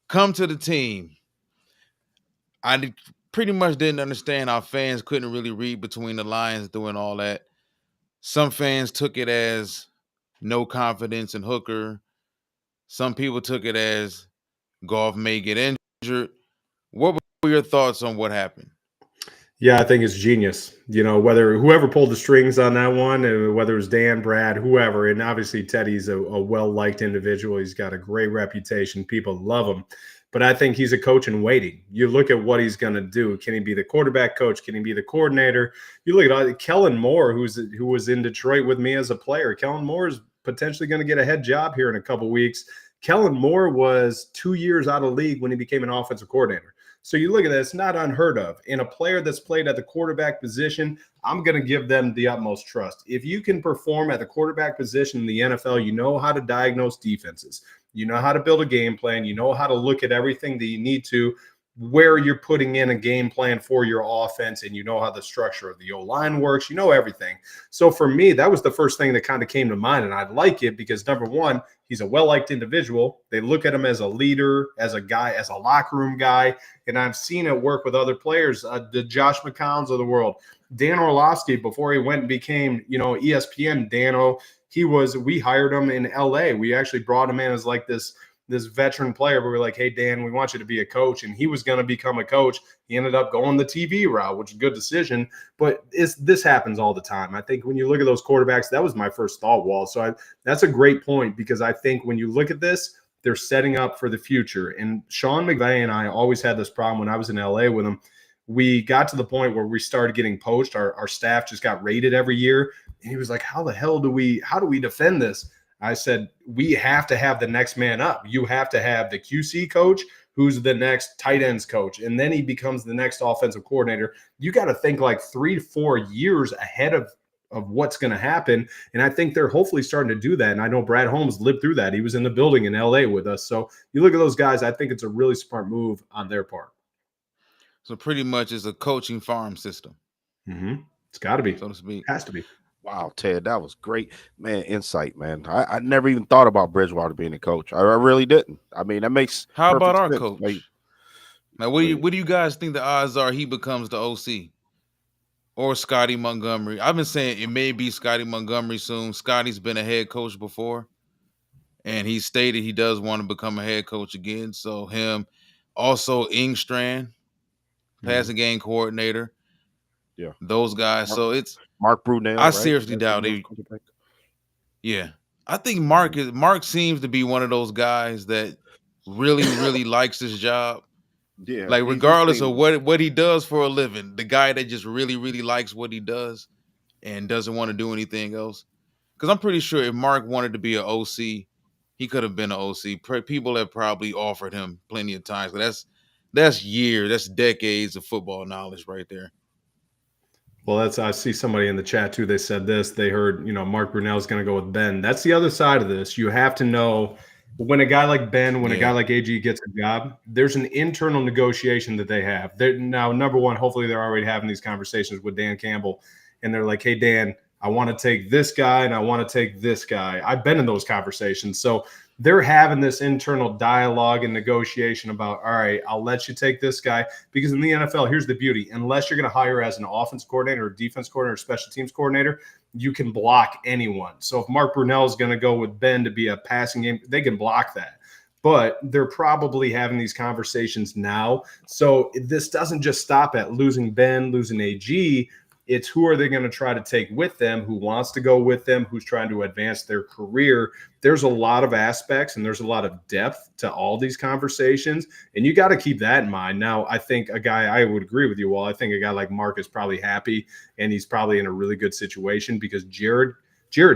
come to the team, pretty much didn't understand how fans couldn't really read between the lines doing all that. Some fans took it as no confidence in Hooker. Some people took it as Goff may get injured. What were your thoughts on what happened? Yeah, I think it's genius. Whether whoever pulled the strings on that one, whether it was Dan, Brad, whoever, and obviously Teddy's a well-liked individual. He's got a great reputation. People love him. But I think he's a coach in waiting. You look at what he's going to do. Can he be the quarterback coach? Can he be the coordinator? You look at Kellen Moore, who was in Detroit with me as a player. Kellen Moore is potentially going to get a head job here in a couple weeks. Kellen Moore was 2 years out of league when he became an offensive coordinator. So you look at that, it's not unheard of. In a player that's played at the quarterback position, I'm going to give them the utmost trust. If you can perform at the quarterback position in the NFL, you know how to diagnose defenses. You know how to build a game plan. You know how to look at everything that you need to, where you're putting in a game plan for your offense, and you know how the structure of the O-line works. You know everything. So for me, that was the first thing that kind of came to mind, and I like it because, number one, he's a well-liked individual. They look at him as a leader, as a guy, as a locker room guy, and I've seen it work with other players, the Josh McCowns of the world. Dan Orlovsky, before he went and became, ESPN, Dano, we hired him in LA. We actually brought him in as like this veteran player, but we were like, hey, Dan, we want you to be a coach. And he was going to become a coach. He ended up going the TV route, which is a good decision. But this happens all the time. I think when you look at those quarterbacks, that was my first thought, Wall. So that's a great point, because I think when you look at this, they're setting up for the future. And Sean McVay and I always had this problem when I was in LA with him. We got to the point where we started getting poached. Our staff just got rated every year. And he was like, how do we defend this? I said, we have to have the next man up. You have to have the QC coach, who's the next tight ends coach, and then he becomes the next offensive coordinator. You got to think like 3 to 4 years ahead of what's going to happen. And I think they're hopefully starting to do that. And I know Brad Holmes lived through that. He was in the building in LA with us. So you look at those guys, I think it's a really smart move on their part. So pretty much it's a coaching farm system. Mm-hmm. It's got to be. So to speak. It has to be. Wow, Ted, that was great, man. Insight, man. I never even thought about Bridgewater being a coach. I really didn't. I mean, that makes How about our sense. coach? Like, now, what do you guys think the odds are he becomes the OC or Scotty Montgomery? I've been saying it may be Scotty Montgomery soon. Scotty's been a head coach before, and he stated he does want to become a head coach again. So him, also Ingstrand, passing game coordinator. Yeah, those guys. So it's Mark Brunell. I seriously doubt it. Yeah, I think Mark seems to be one of those guys that really likes his job. Yeah, Like regardless of what he does for a living, the guy that just really likes what he does and doesn't want to do anything else. Because I'm pretty sure if Mark wanted to be an OC, he could have been an OC. People have probably offered him plenty of times. But that's decades of football knowledge right there. Well, I see somebody in the chat too. They said this. They heard, Mark Brunell is going to go with Ben. That's the other side of this. You have to know when a guy like Ben, a guy like AG gets a job, there's an internal negotiation that they have. Now, number one, hopefully they're already having these conversations with Dan Campbell, and they're like, hey, Dan, I want to take this guy and I want to take this guy. I've been in those conversations. So they're having this internal dialogue and negotiation about, all right, I'll let you take this guy, because in the NFL, here's the beauty. Unless you're going to hire as an offense coordinator or defense coordinator or special teams coordinator, you can block anyone. So if Mark Brunell is going to go with Ben to be a passing game, they can block that. But they're probably having these conversations now. So this doesn't just stop at losing Ben, losing AG. It's who are they going to try to take with them, who wants to go with them, who's trying to advance their career. There's a lot of aspects and there's a lot of depth to all these conversations, and you got to keep that in mind. Now, I think I would agree with you, Wall. I think a guy like Mark is probably happy, and he's probably in a really good situation because Jared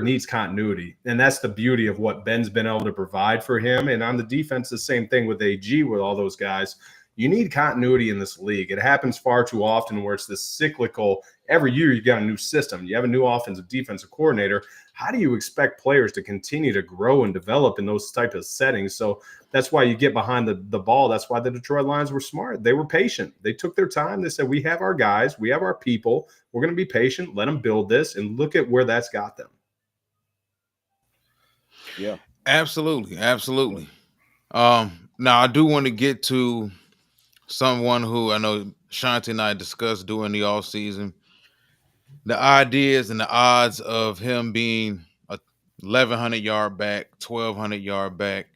needs continuity, and that's the beauty of what Ben's been able to provide for him. And on the defense, the same thing with AG, with all those guys. You need continuity in this league. It happens far too often where it's this cyclical. Every year you got a new system. You have a new offensive defensive coordinator. How do you expect players to continue to grow and develop in those type of settings? So that's why you get behind the ball. That's why the Detroit Lions were smart. They were patient. They took their time. They said, we have our guys, we have our people. We're going to be patient. Let them build this, and look at where that's got them. Yeah. Absolutely, absolutely. Now I do want to get to someone who I know Shanti and I discussed during the off season, the ideas and the odds of him being a 1,100-yard back, 1,200-yard back.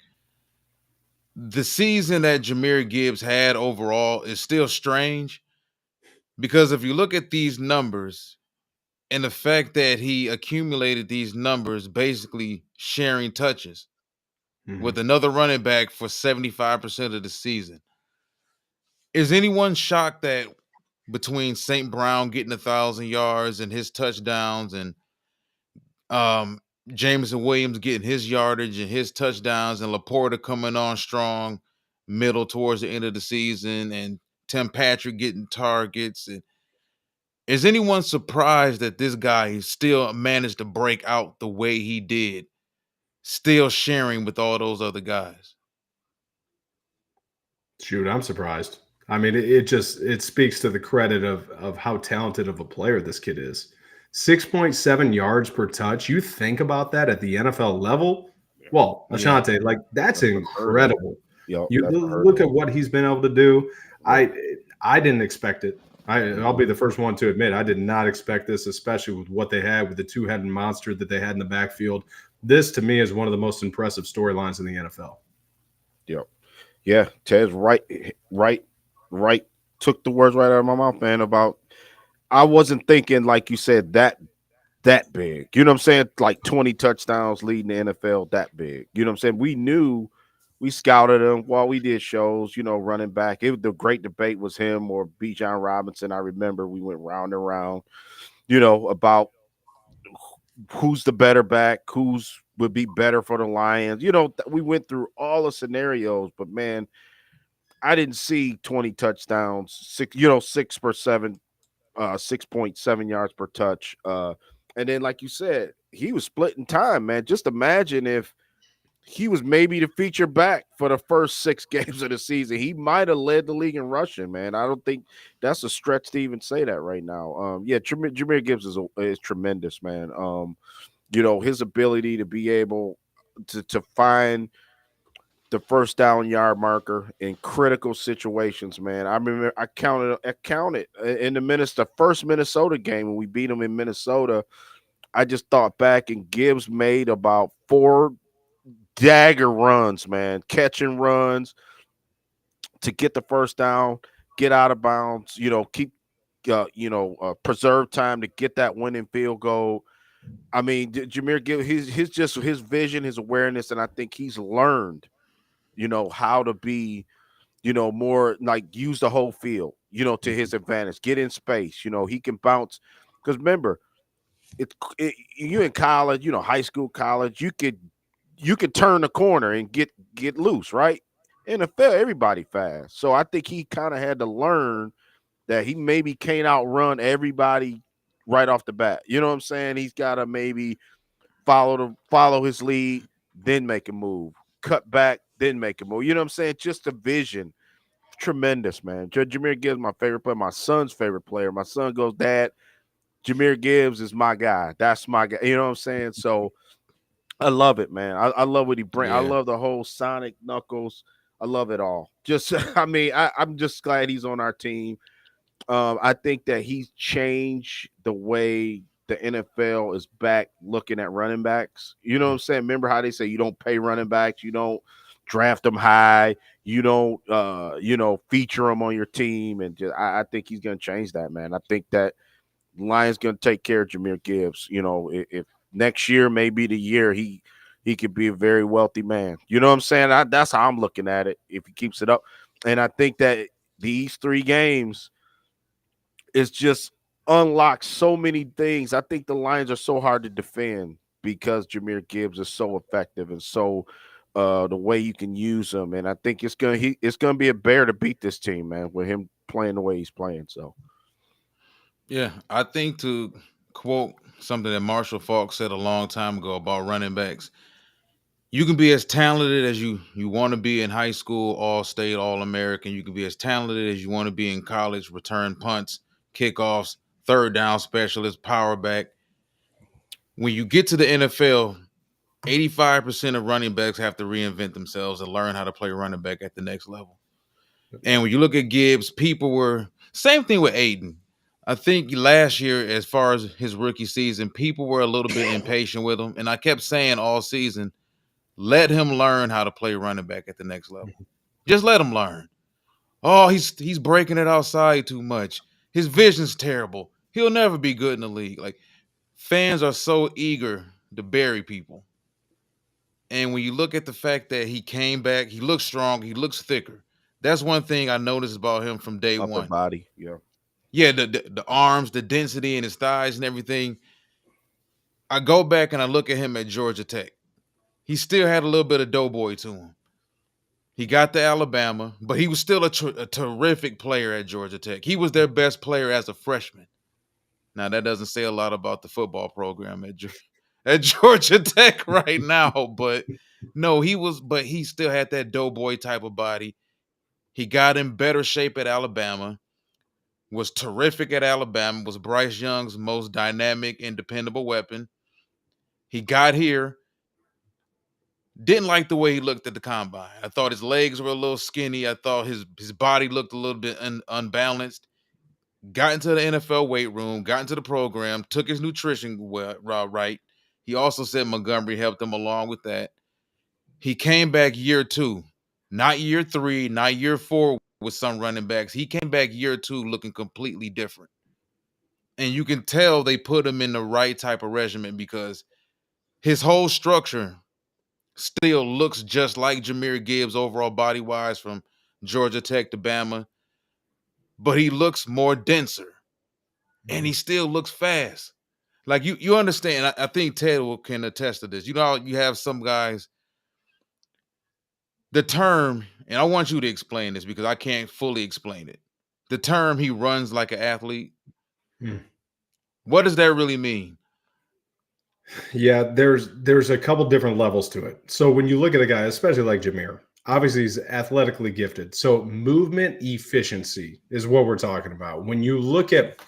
The season that Jahmyr Gibbs had overall is still strange because if you look at these numbers and the fact that he accumulated these numbers basically sharing touches with another running back for 75% of the season. Is anyone shocked that between St. Brown getting 1,000 yards and his touchdowns and um, Jameson Williams getting his yardage and his touchdowns and Laporta coming on strong middle towards the end of the season and Tim Patrick getting targets? And is anyone surprised that this guy still managed to break out the way he did, still sharing with all those other guys? Shoot, I'm surprised. I mean, it speaks to the credit of how talented of a player this kid is. 6.7 yards per touch. You think about that at the NFL level? Well, Ashante, like that's incredible. Yep, You look at what he's been able to do. I didn't expect it. I'll be the first one to admit I did not expect this, especially with what they had with the two-headed monster that they had in the backfield. This to me is one of the most impressive storylines in the NFL. Yep. Yeah, Ted's right. Took the words right out of my mouth, man. About I wasn't thinking like you said that big. You know what I'm saying? Like 20 touchdowns leading the NFL that big. You know what I'm saying? We knew we scouted him while we did shows, running back. The great debate was him or B. John Robinson. I remember we went round and round, about who's the better back, who's would be better for the Lions. We went through all the scenarios, but man, I didn't see 20 touchdowns, 6.7 yards per touch. And then, like you said, he was splitting time, man. Just imagine if he was maybe the feature back for the first 6 games of the season. He might have led the league in rushing, man. I don't think that's a stretch to even say that right now. Jahmyr Gibbs is tremendous, man. His ability to be able to find the first down yard marker in critical situations, man. I remember I counted in the first Minnesota game when we beat them in Minnesota. I just thought back and Gibbs made about 4 dagger runs, man, catching runs to get the first down, get out of bounds, keep, preserve time to get that winning field goal. I mean, Jahmyr Gibbs, his vision, his awareness, and I think he's learned, how to be, more like use the whole field, to his advantage, get in space, he can bounce. Because remember, you in college, high school, college, you could turn the corner and get loose, right? NFL, everybody fast. So I think he kind of had to learn that he maybe can't outrun everybody right off the bat. You know what I'm saying? He's got to maybe follow his lead, then make a move, cut back, then make a move. You know what I'm saying? Just a vision. Tremendous, man. Jahmyr Gibbs, my favorite player, my son's favorite player. My son goes, Dad, Jahmyr Gibbs is my guy. That's my guy. You know what I'm saying? So I love it, man. I love what he brings. I love the whole Sonic Knuckles. I love it all. Just, I mean, I'm just glad he's on our team. I think that he's changed the way the NFL is back looking at running backs. You know what I'm saying? Remember how they say you don't pay running backs, you don't draft them high, you don't, feature them on your team, and I think he's going to change that, man. I think that Lions going to take care of Jahmyr Gibbs. If next year may be the year he could be a very wealthy man. You know what I'm saying? That's how I'm looking at it if he keeps it up. And I think that these 3 games is just unlocks so many things. I think the Lions are so hard to defend because Jahmyr Gibbs is so effective and so the way you can use him. And I think it's gonna be a bear to beat this team, man, with him playing the way he's playing. So yeah, I think to quote something that Marshall Faulk said a long time ago about running backs. You can be as talented as you want to be in high school, all state, all American. You can be as talented as you want to be in college, return punts, kickoffs, third down specialist, power back. When you get to the NFL, 85% of running backs have to reinvent themselves and learn how to play running back at the next level. And when you look at Gibbs, people were same thing with Aiden. I think last year, as far as his rookie season, people were a little bit impatient with him. And I kept saying all season, let him learn how to play running back at the next level. Just let him learn. Oh, he's breaking it outside too much. His vision's terrible. He'll never be good in the league. Like, fans are so eager to bury people. And when you look at the fact that he came back, he looks strong, he looks thicker. That's one thing I noticed about him from day Upper one. body, yeah. Yeah, the arms, the density in his thighs and everything. I go back and I look at him at Georgia Tech. He still had a little bit of doughboy to him. He got to Alabama, but he was still a terrific player at Georgia Tech. He was their best player as a freshman. Now, that doesn't say a lot about the football program at Georgia Tech right now, but no, he still had that doughboy type of body. He got in better shape at Alabama, was terrific at Alabama, was Bryce Young's most dynamic and dependable weapon. He got here, didn't like the way he looked at the combine. I thought his legs were a little skinny. I thought his body looked a little bit unbalanced. Got into the NFL weight room, got into the program, took his nutrition right. He also said Montgomery helped him along with that. He came back year 2, not year 3, not year 4 with some running backs. He came back year 2 looking completely different. And you can tell they put him in the right type of regimen because his whole structure still looks just like Jahmyr Gibbs overall body-wise from Georgia Tech to Bama, but he looks more denser, and he still looks fast. Like, you understand, I think Ted can attest to this. You know how you have some guys, the term, and I want you to explain this because I can't fully explain it. The term "he runs like an athlete," what does that really mean? Yeah, there's a couple different levels to it. So when you look at a guy, especially like Jahmyr, obviously he's athletically gifted. So movement efficiency is what we're talking about. When you look at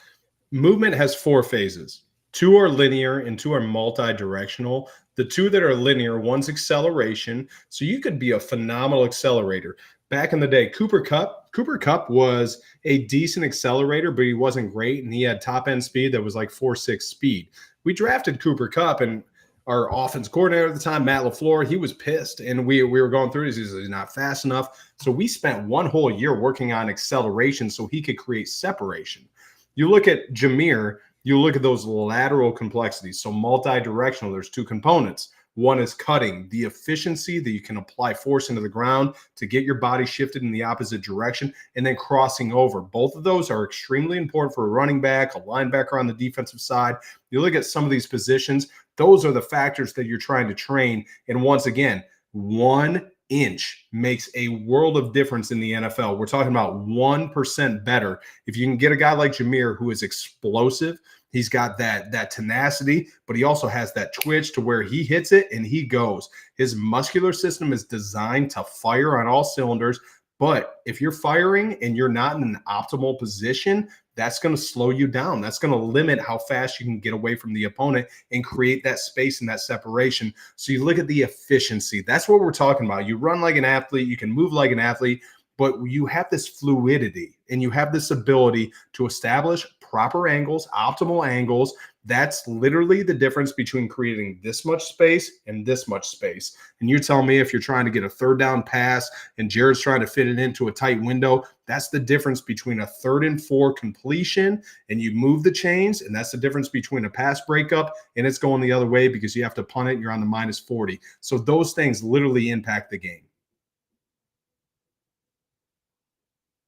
movement has 4 phases. 2 are linear and 2 are multi-directional. The 2 that are linear, one's acceleration. So you could be a phenomenal accelerator. Back in the day, Cooper Kupp was a decent accelerator, but he wasn't great, and he had top-end speed that was like 4.6 speed. We drafted Cooper Kupp, and our offense coordinator at the time, Matt LaFleur, he was pissed, and we were going through this. He's not fast enough. So we spent one whole year working on acceleration so he could create separation. You look at Jahmyr, you look at those lateral complexities. So multi-directional, there's 2 components. One is cutting, the efficiency that you can apply force into the ground to get your body shifted in the opposite direction, and then crossing over. Both of those are extremely important for a running back, a linebacker on the defensive side. You look at some of these positions, those are the factors that you're trying to train. And once again, 1 inch makes a world of difference in the NFL. We're talking about 1% better. If you can get a guy like Jahmyr who is explosive, he's got that tenacity, but he also has that twitch to where he hits it and he goes. His muscular system is designed to fire on all cylinders. But if you're firing and you're not in an optimal position, that's going to slow you down. That's going to limit how fast you can get away from the opponent and create that space and that separation. So you look at the efficiency. That's what we're talking about. You run like an athlete. You can move like an athlete, but you have this fluidity and you have this ability to establish proper angles, optimal angles. That's literally the difference between creating this much space and this much space. And you tell me if you're trying to get a third down pass and Jared's trying to fit it into a tight window, that's the difference between a 3rd and 4 completion and you move the chains. And that's the difference between a pass breakup and it's going the other way because you have to punt it. You're on the -40. So those things literally impact the game.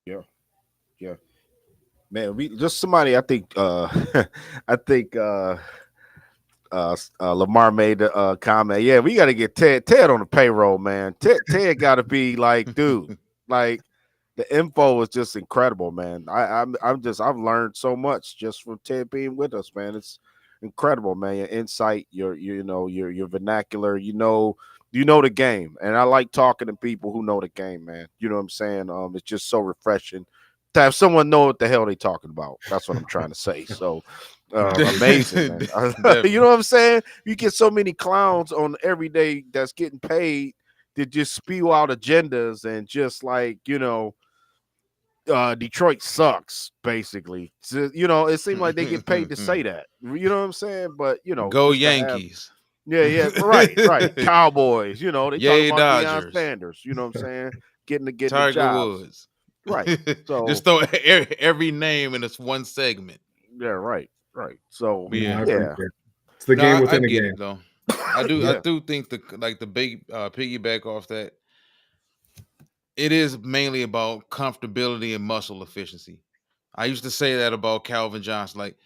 Yeah. Yeah. Man, we just somebody I think I think Lamar made the comment. Yeah, we got to get Ted on the payroll, man. Ted got to be like, dude, like the info is just incredible, man. I've learned so much just from Ted being with us, man. incredible, man. Your insight, your vernacular, you know the game. And I like talking to people who know the game, man. You know what I'm saying? It's just so refreshing to have someone know what the hell they talking about. That's what I'm trying to say. So amazing, man. You know Definitely. what I'm saying? You get so many clowns on every day that's getting paid to just spew out agendas and just like, Detroit sucks, basically. So, it seemed like they get paid to say that. You know what I'm saying? But Go just to have, Yankees. yeah, yeah, right. Cowboys, they talking Yay about Deion Dodgers. Sanders, you know what I'm saying? Getting the Tiger jobs. Woods. Right. Just So throw every name in this one segment. yeah, right. So No, I Yeah. yeah. appreciate it. It's the No, game I within a get game. it though. I Yeah. do think the big piggyback off that, it is mainly about comfortability and muscle efficiency. I used to say that about Calvin Johnson. Like,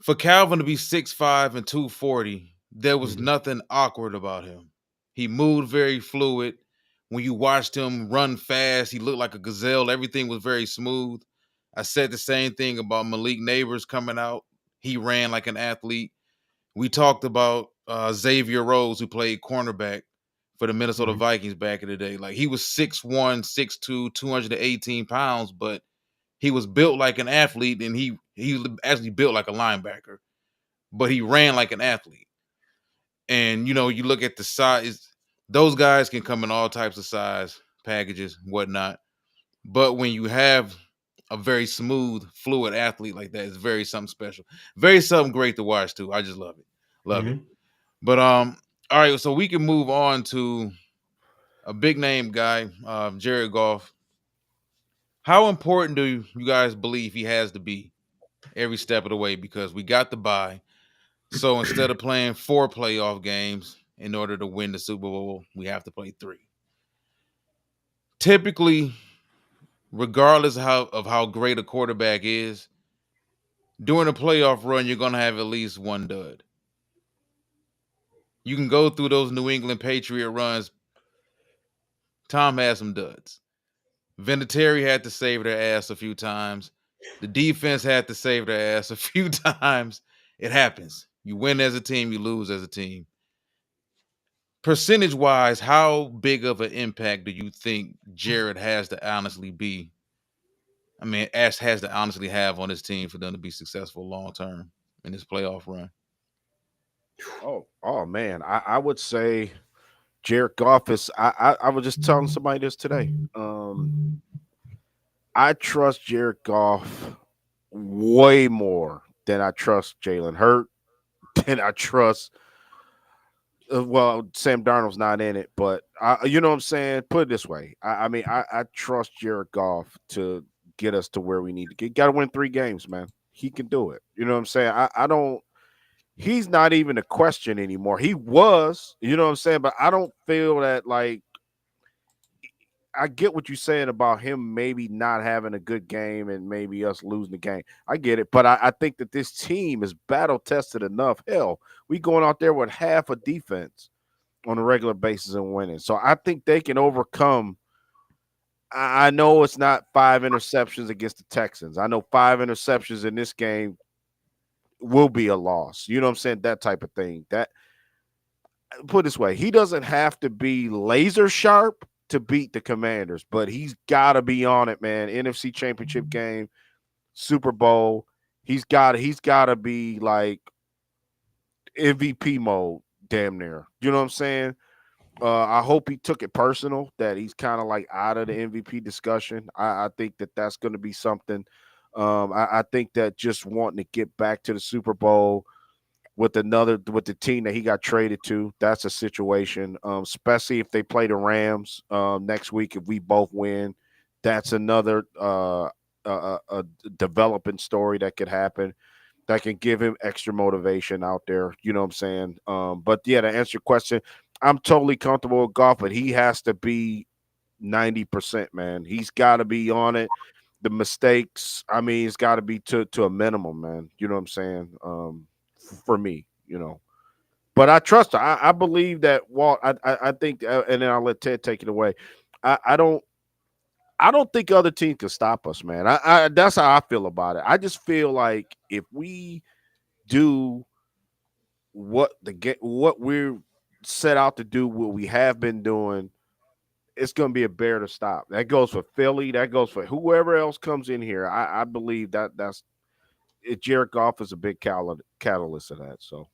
for Calvin to be 6'5" and 240, there was Mhm. nothing awkward about him. He moved very fluid. When you watched him run fast, he looked like a gazelle. Everything was very smooth. I said the same thing about Malik Neighbors coming out. He ran like an athlete. We talked about Xavier Rhodes, who played cornerback for the Minnesota Mhm. Vikings back in the day. Like, he was 6'1", 6'2", 218 pounds, but he was built like an athlete, and he was actually built like a linebacker, but he ran like an athlete. And you look at the size; those guys can come in all types of size packages, whatnot. But when you have a very smooth, fluid athlete like that, it's very something special, very something great to watch too. I just love it. Mhm. But all right, so we can move on to a big name guy, Jared Goff. How important do you guys believe he has to be every step of the way? Because we got the bye. So instead of playing 4 playoff games in order to win the Super Bowl, we have to play 3. Typically, regardless of how great a quarterback is, during a playoff run, you're gonna have at least one dud. You can go through those New England Patriot runs. Tom has some duds. Vinatieri had to save their ass a few times. The defense had to save their ass a few times. It happens. You win as a team, you lose as a team. Percentage wise, how big of an impact do you think Jared has to honestly be? I mean, Ash has to honestly have on his team for them to be successful long term in this playoff run. Oh man. I would say Jared Goff is I was just telling somebody this today. I trust Jared Goff way more than I trust Jalen Hurt, than I trust. Well, Sam Darnold's not in it, but you know what I'm saying. Put it this way: I mean, I trust Jared Goff to get us to where we need to get. Got to win 3 games, man. He can do it. You know what I'm saying. I don't. He's not even a question anymore. He was, you know what I'm saying, but I don't feel that like I get what you're saying about him maybe not having a good game and maybe us losing the game. I get it, but I think that this team is battle tested enough. Hell, we going out there with half a defense on a regular basis and winning. So I think they can overcome. I know it's not 5 interceptions against the Texans. I know 5 interceptions in this game will be a loss. You know what I'm saying? That type of thing. That put it this way, he doesn't have to be laser sharp to beat the Commanders, but he's got to be on it, man. NFC Championship game, Super Bowl. He's got to be like MVP mode, damn near. You know what I'm saying? I hope he took it personal that he's kind of like out of the MVP discussion. I think that that's going to be something. I think that just wanting to get back to the Super Bowl with the team that he got traded to, that's a situation. Especially if they play the Rams next week. If we both win, that's another a developing story that could happen that can give him extra motivation out there. You know what I'm saying? But yeah, to answer your question, I'm totally comfortable with golf, but he has to be 90%, man. He's got to be on it. The mistakes, I mean, it's got to be to a minimum, man. You know what I'm saying? For me, But I trust her. I believe that Walt. I think, and then I'll let Ted take it away. I don't. I don't think other teams can stop us, man. That's how I feel about it. I just feel like if we do what we're set out to do, what we have been doing, it's going to be a bear to stop. That goes for Philly. That goes for whoever else comes in here. I believe that's it. Jared Goff is a big catalyst of that. So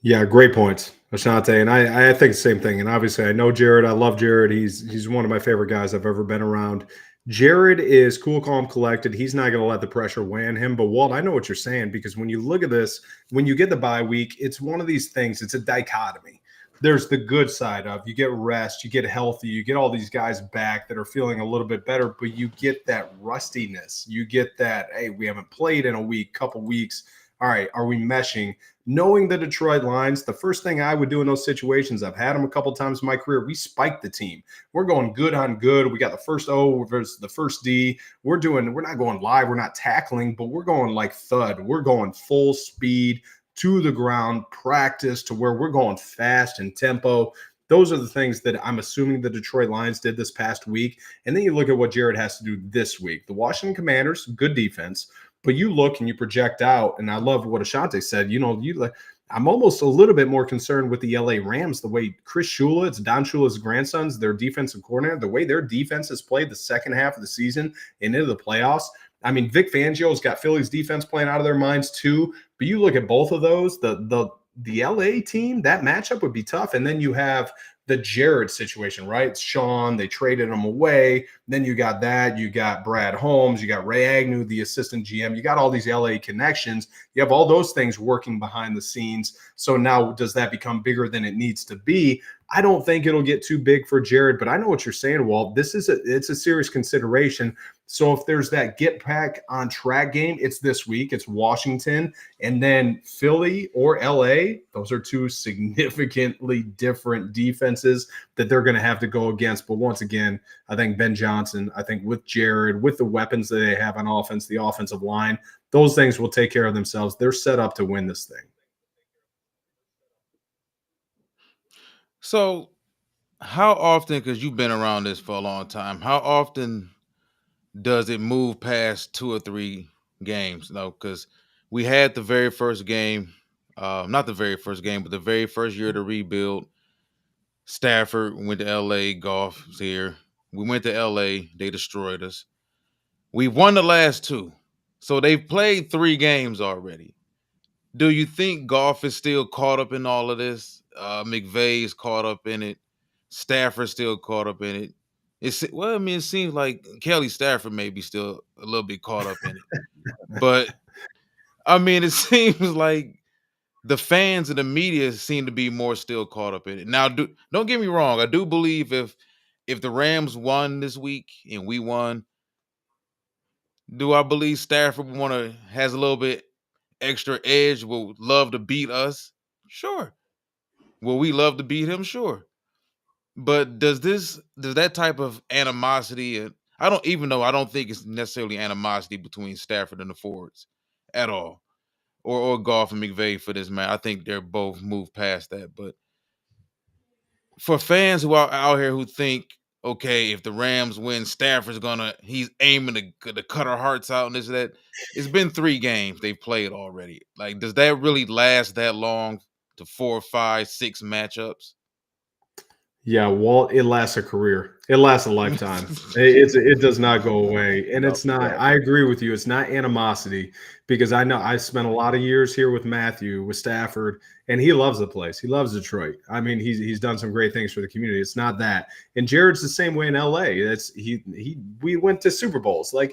Yeah, great points, Ashante. And I think the same thing. And obviously, I know Jared. I love Jared. He's one of my favorite guys I've ever been around. Jared is cool, calm, collected. He's not going to let the pressure weigh on him. But Walt, I know what you're saying, because when you look at this, when you get the bye week, it's one of these things. It's a dichotomy. There's the good side of you get rest, you get healthy, you get all these guys back that are feeling a little bit better, but you get that rustiness. You get that, hey, we haven't played in a week, couple weeks. All right, are we meshing? Knowing the Detroit Lions, the first thing I would do in those situations, I've had them a couple times in my career, we spike the team. We're going good on good. We got the first O versus the first D. We're not going live. We're not tackling, but we're going like thud. We're going full speed to the ground, practice to where we're going fast and tempo. Those are the things that I'm assuming the Detroit Lions did this past week. And then you look at what Jared has to do this week. The Washington Commanders, good defense. But you look and you project out, and I love what Ashante said. I'm almost a little bit more concerned with the LA Rams, the way Chris Shula, it's Don Shula's grandsons, their defensive coordinator, the way their defense has played the second half of the season and into the playoffs. I mean, Vic Fangio's got Philly's defense playing out of their minds too. But you look at both of those, the LA team, that matchup would be tough. And then you have the Jared situation, right? It's Sean, they traded him away. Then you got that. You got Brad Holmes. You got Ray Agnew, the assistant GM. You got all these LA connections. You have all those things working behind the scenes. So now does that become bigger than it needs to be? I don't think it'll get too big for Jared, but I know what you're saying, Walt. It's a serious consideration. So if there's that get back on track game, it's this week. It's Washington, and then Philly or LA. Those are two significantly different defenses that they're going to have to go against. But once again, I think Ben Johnson, I think with Jared, with the weapons that they have on offense, the offensive line, those things will take care of themselves. They're set up to win this thing. So, how often, because you've been around this for a long time, how often does it move past 2 or 3 games? No, because we had the very first game, not the very first game, but the very first year to rebuild. Stafford went to LA, Goff was here. We went to LA, they destroyed us. We won the last 2. So they've played 3 games already. Do you think Goff is still caught up in all of this? McVay's caught up in it. Stafford's still caught up in it. It seems like Kelly Stafford may be still a little bit caught up in it. But I mean, it seems like the fans and the media seem to be more still caught up in it. Now, don't get me wrong. I do believe if the Rams won this week and we won, do I believe Stafford has a little bit extra edge? Will love to beat us? Sure. Will we love to beat him? Sure. But does that type of animosity, and I don't think it's necessarily animosity between Stafford and the Fords at all, or Goff and McVay for this man. I think they're both moved past that. But for fans who are out here who think, okay, if the Rams win, he's aiming to cut our hearts out and this and that. It's been 3 games they've played already. Like, does that really last that long to 4, 5, 6 matchups? Yeah, Walt, it lasts a career. It lasts a lifetime. It does not go away. And it's not, I agree with you. It's not animosity, because I know I spent a lot of years here with Matthew, with Stafford, and he loves the place. He loves Detroit. I mean, he's done some great things for the community. It's not that. And Jared's the same way in LA. We went to Super Bowls. Like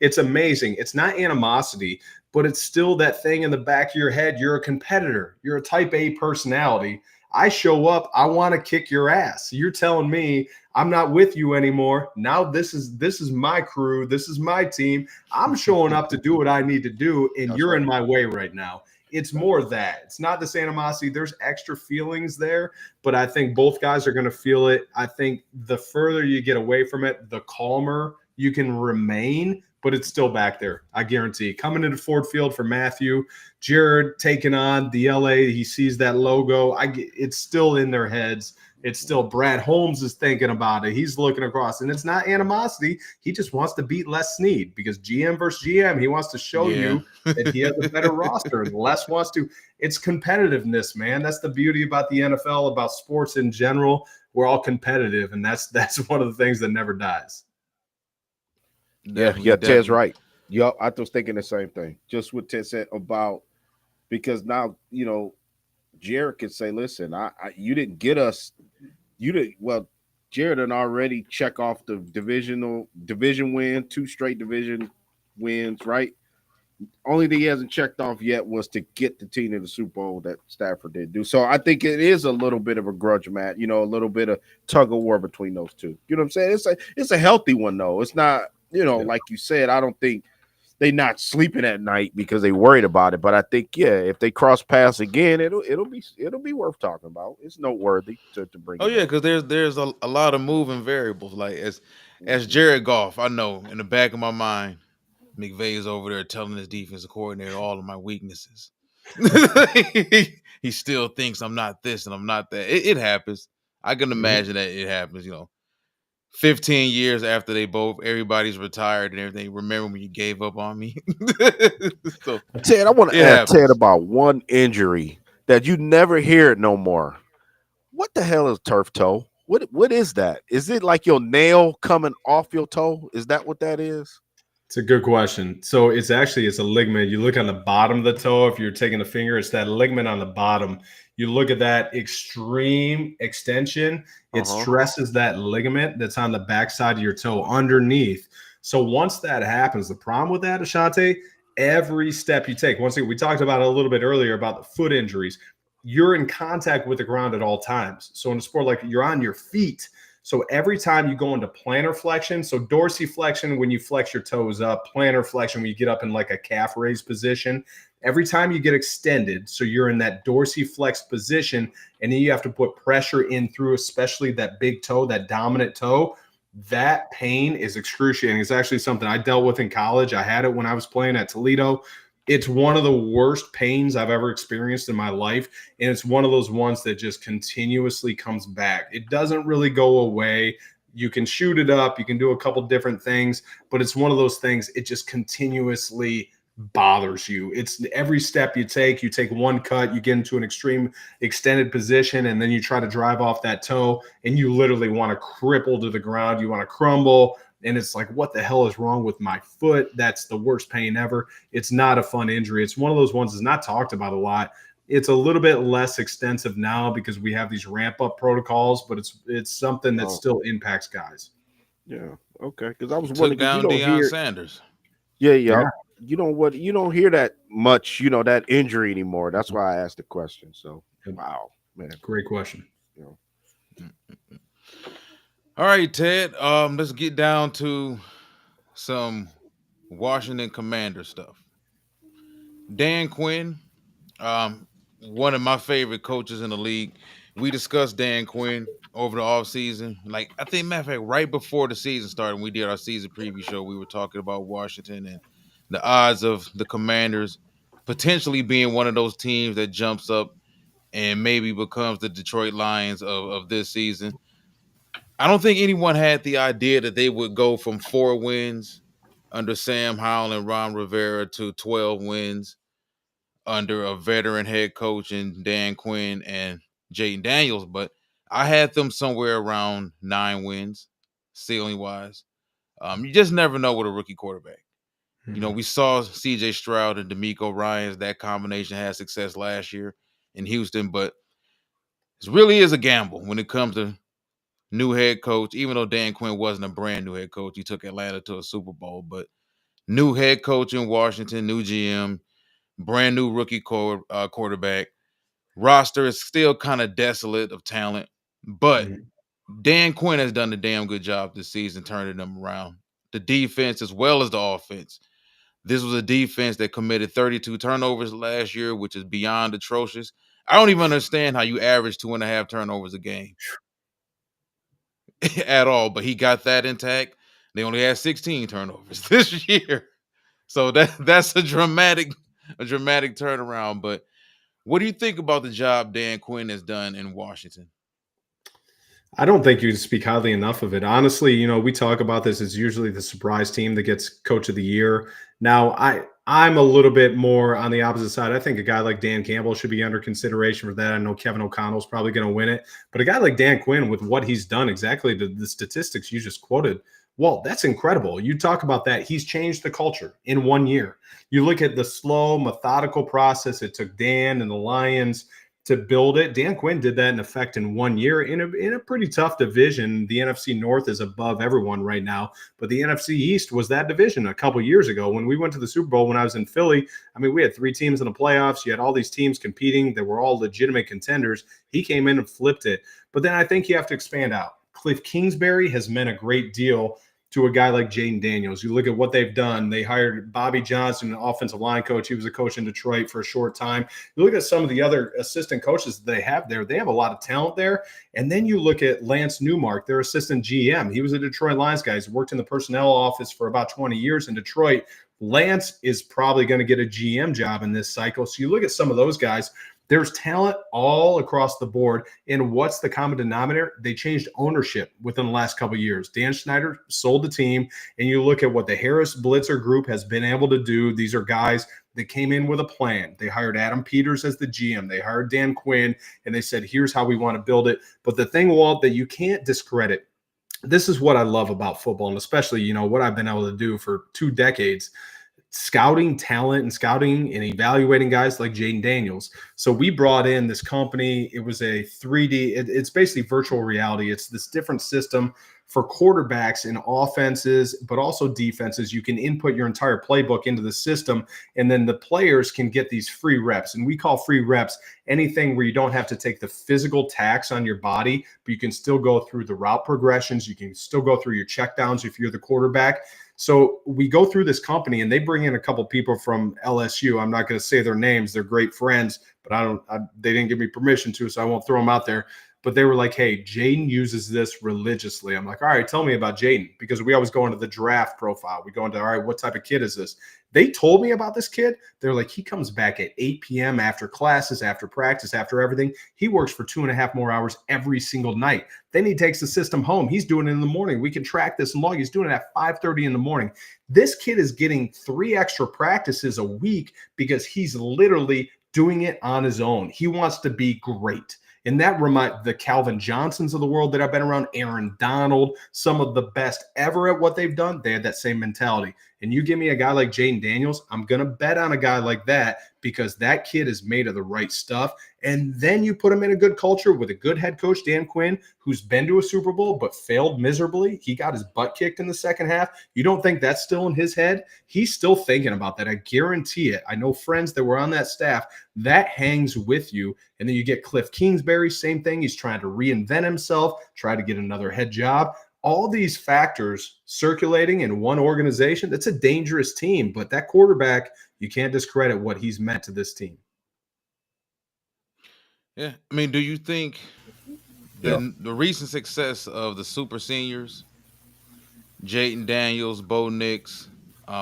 it's amazing. It's not animosity, but it's still that thing in the back of your head. You're a competitor. You're a type A personality. I show up, I want to kick your ass. You're telling me I'm not with you anymore. Now this is my crew. This is my team. I'm showing up to do what I need to do, and you're in my way right now. It's more that. It's not this animosity. There's extra feelings there, but I think both guys are going to feel it. I think the further you get away from it, the calmer you can remain, but it's still back there. I guarantee. Coming into Ford Field for Matthew, Jared taking on the LA, he sees that logo. It's still in their heads. It's still Brad Holmes is thinking about it. He's looking across, and it's not animosity. He just wants to beat Les Snead because GM versus GM, he wants to show Yeah. you that he has a better roster. And Les wants to. It's competitiveness, man. That's the beauty about the NFL, about sports in general. We're all competitive, and that's one of the things that never dies. Yeah, Ted's right. Yup, I was thinking the same thing. Just what Ted said about, because now Jared could say, "Listen, you didn't get us. You didn't. Well, Jared had already check off the division win, 2 straight division wins, right? Only thing he hasn't checked off yet was to get the team to the Super Bowl that Stafford did do. So I think it is a little bit of a grudge match, a little bit of tug of war between those two. You know what I'm saying? It's a healthy one though. It's not, like you said. I don't think they not sleeping at night because they worried about it. But I think, if they cross paths again, it'll be worth talking about. It's noteworthy to bring. Oh it yeah, up. because there's a lot of moving variables. Like as Mhm. Jared Goff, I know in the back of my mind, McVay's over there telling his defensive coordinator all of my weaknesses. He still thinks I'm not this and I'm not that. It happens. I can imagine that it happens. 15 years after everybody's retired and everything. Remember when you gave up on me? So Ted, I want to it ask Ted happens. about one injury that you never hear it no more. What the hell is turf toe? What is that? Is it like your nail coming off your toe? Is that what that is? It's a good question. So it's a ligament. You look on the bottom of the toe. If you're taking a finger, it's that ligament on the bottom. You look at that extreme extension. It Uh-huh. stresses that ligament that's on the backside of your toe underneath. So once that happens, the problem with that, Ashante, every step you take. Once again, we talked about it a little bit earlier about the foot injuries. You're in contact with the ground at all times. So in a sport like you're on your feet. So every time you go into plantar flexion, so dorsiflexion when you flex your toes up, plantar flexion when you get up in like a calf raise position, every time you get extended, so you're in that dorsiflex position, and then you have to put pressure in through, especially that big toe, that dominant toe. That pain is excruciating. It's actually something I dealt with in college. I had it when I was playing at Toledo. It's one of the worst pains I've ever experienced in my life. And it's one of those ones that just continuously comes back. It doesn't really go away. You can shoot it up. You can do a couple different things, but it's one of those things. It just continuously bothers you. It's every step you take one cut, you get into an extreme extended position, and then you try to drive off that toe, and you literally want to cripple to the ground. You want to crumble. And it's like, what the hell is wrong with my foot? That's the worst pain ever. It's not a fun injury. It's one of those ones that's not talked about a lot. It's a little bit less extensive now because we have these ramp up protocols, but it's something that Oh, still impacts guys. yeah. Okay. Because I was Took wondering, because you down don't Deion hear. Sanders. Yeah, Yeah. yeah. You don't hear that much, that injury anymore. That's why I asked the question. So wow, man. Great question. You know. All right, Ted. Let's get down to some Washington Commander stuff. Dan Quinn, one of my favorite coaches in the league. We discussed Dan Quinn over the offseason. Like, I think, matter of fact, right before the season started, when we did our season preview show, we were talking about Washington and the odds of the Commanders potentially being one of those teams that jumps up and maybe becomes the Detroit Lions of this season. I don't think anyone had the idea that they would go from 4 wins under Sam Howell and Ron Rivera to 12 wins under a veteran head coach in Dan Quinn and Jaden Daniels, but I had them somewhere around 9 wins, ceiling wise. You just never know with a rookie quarterback. We saw CJ Stroud and D'Amico Ryans, that combination had success last year in Houston, but it really is a gamble when it comes to new head coach. Even though Dan Quinn wasn't a brand new head coach, he took Atlanta to a Super Bowl, but new head coach in Washington, new GM, brand new rookie quarterback. Roster is still kind of desolate of talent, but Dan Quinn has done a damn good job this season turning them around. The defense as well as the offense. This was a defense that committed 32 turnovers last year, which is beyond atrocious. I don't even understand how you average 2.5 turnovers a game at all, but he got that intact. They only had 16 turnovers this year. So that's a dramatic turnaround. But what do you think about the job Dan Quinn has done in Washington? I don't think you speak highly enough of it. Honestly, we talk about this. It's usually the surprise team that gets coach of the year. Now, I'm a little bit more on the opposite side. I think a guy like Dan Campbell should be under consideration for that. I know Kevin O'Connell's probably going to win it, but a guy like Dan Quinn with what he's done, exactly the statistics you just quoted, well, that's incredible. You talk about that. He's changed the culture in 1 year. You look at the slow, methodical process it took Dan and the Lions to build it. Dan Quinn did that in effect in 1 year in a pretty tough division. The NFC North is above everyone right now, but the NFC East was that division a couple years ago when we went to the Super Bowl when I was in Philly. I mean, we had 3 teams in the playoffs. You had all these teams competing that were all legitimate contenders. He came in and flipped it. But then I think you have to expand out. Cliff Kingsbury has meant a great deal to a guy like Jaden Daniels. You look at what they've done. They hired Bobby Johnson, an offensive line coach. He was a coach in Detroit for a short time. You look at some of the other assistant coaches that they have there. They have a lot of talent there. And then you look at Lance Newmark, their assistant GM. He was a Detroit Lions guy. He's worked in the personnel office for about 20 years in Detroit. Lance is probably going to get a GM job in this cycle. So you look at some of those guys. There's talent all across the board. And what's the common denominator? They changed ownership within the last couple of years. Dan Snyder sold the team, and you look at what the Harris Blitzer group has been able to do. These are guys that came in with a plan. They hired Adam Peters as the GM. They hired Dan Quinn, and they said, here's how we want to build it. But the thing, Walt, that you can't discredit, this is what I love about football, and especially, what I've been able to do for 2 decades, scouting talent and scouting and evaluating guys like Jaden Daniels. So we brought in this company. It was a 3D, it's basically virtual reality. It's this different system for quarterbacks and offenses, but also defenses. You can input your entire playbook into the system, and then the players can get these free reps. And we call free reps anything where you don't have to take the physical tax on your body, but you can still go through the route progressions. You can still go through your checkdowns if you're the quarterback. So we go through this company, and they bring in a couple people from LSU. I'm not going to say their names; they're great friends, but they didn't give me permission to, so I won't throw them out there. But they were like, "Hey, Jaden uses this religiously." I'm like, "All right, tell me about Jaden," because we always go into the draft profile. We go into, all right, what type of kid is this? They told me about this kid. They're like, he comes back at 8 p.m. after classes, after practice, after everything. He works for 2.5 more hours every single night. Then he takes the system home. He's doing it in the morning. We can track this and log. He's doing it at 5:30 in the morning. This kid is getting 3 extra practices a week because he's literally doing it on his own. He wants to be great. And that reminds the Calvin Johnsons of the world that I've been around, Aaron Donald, some of the best ever at what they've done. They had that same mentality. And you give me a guy like Jaden Daniels, I'm going to bet on a guy like that because that kid is made of the right stuff. And then you put him in a good culture with a good head coach, Dan Quinn, who's been to a Super Bowl but failed miserably. He got his butt kicked in the second half. You don't think that's still in his head? He's still thinking about that. I guarantee it. I know friends that were on that staff. That hangs with you. And then you get Cliff Kingsbury, same thing. He's trying to reinvent himself, try to get another head job. All these factors circulating in one organization, that's a dangerous team. But that quarterback, you can't discredit what he's meant to this team. Yeah. I mean, do you think the recent success of the super seniors, Jaden Daniels, Bo Nix,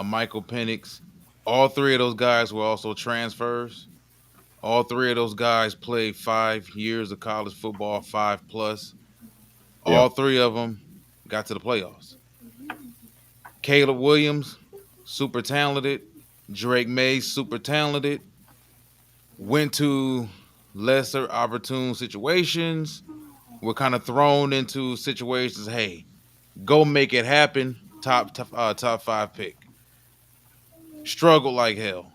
Michael Penix, all 3 of those guys were also transfers? All 3 of those guys played 5 years of college football, 5+. All 3 of them got to the playoffs. Caleb Williams, super talented. Drake May, super talented. Went to lesser opportune situations. Were kind of thrown into situations. Hey, go make it happen. Top 5 pick. Struggled like hell.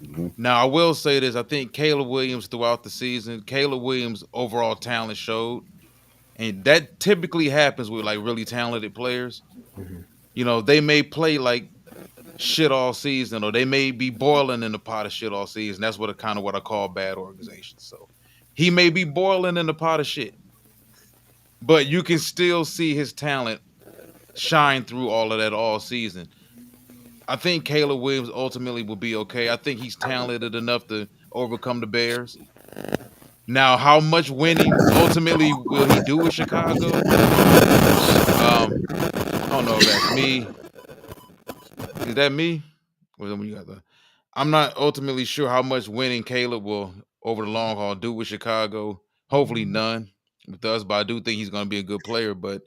Mm-hmm. Now I will say this: I think Caleb Williams throughout the season, Caleb Williams' overall talent showed, and that typically happens with like really talented players. Mm-hmm. They may play like shit all season, or they may be boiling in the pot of shit all season. That's what I call bad organization. So he may be boiling in the pot of shit, but you can still see his talent shine through all of that all season. I think Caleb Williams ultimately will be okay. I think he's talented enough to overcome the Bears. Now, how much winning ultimately will he do with Chicago? I don't know if that's me. Is that me? I'm not ultimately sure how much winning Caleb will, over the long haul, do with Chicago. Hopefully none. with us, but I do think he's going to be a good player. But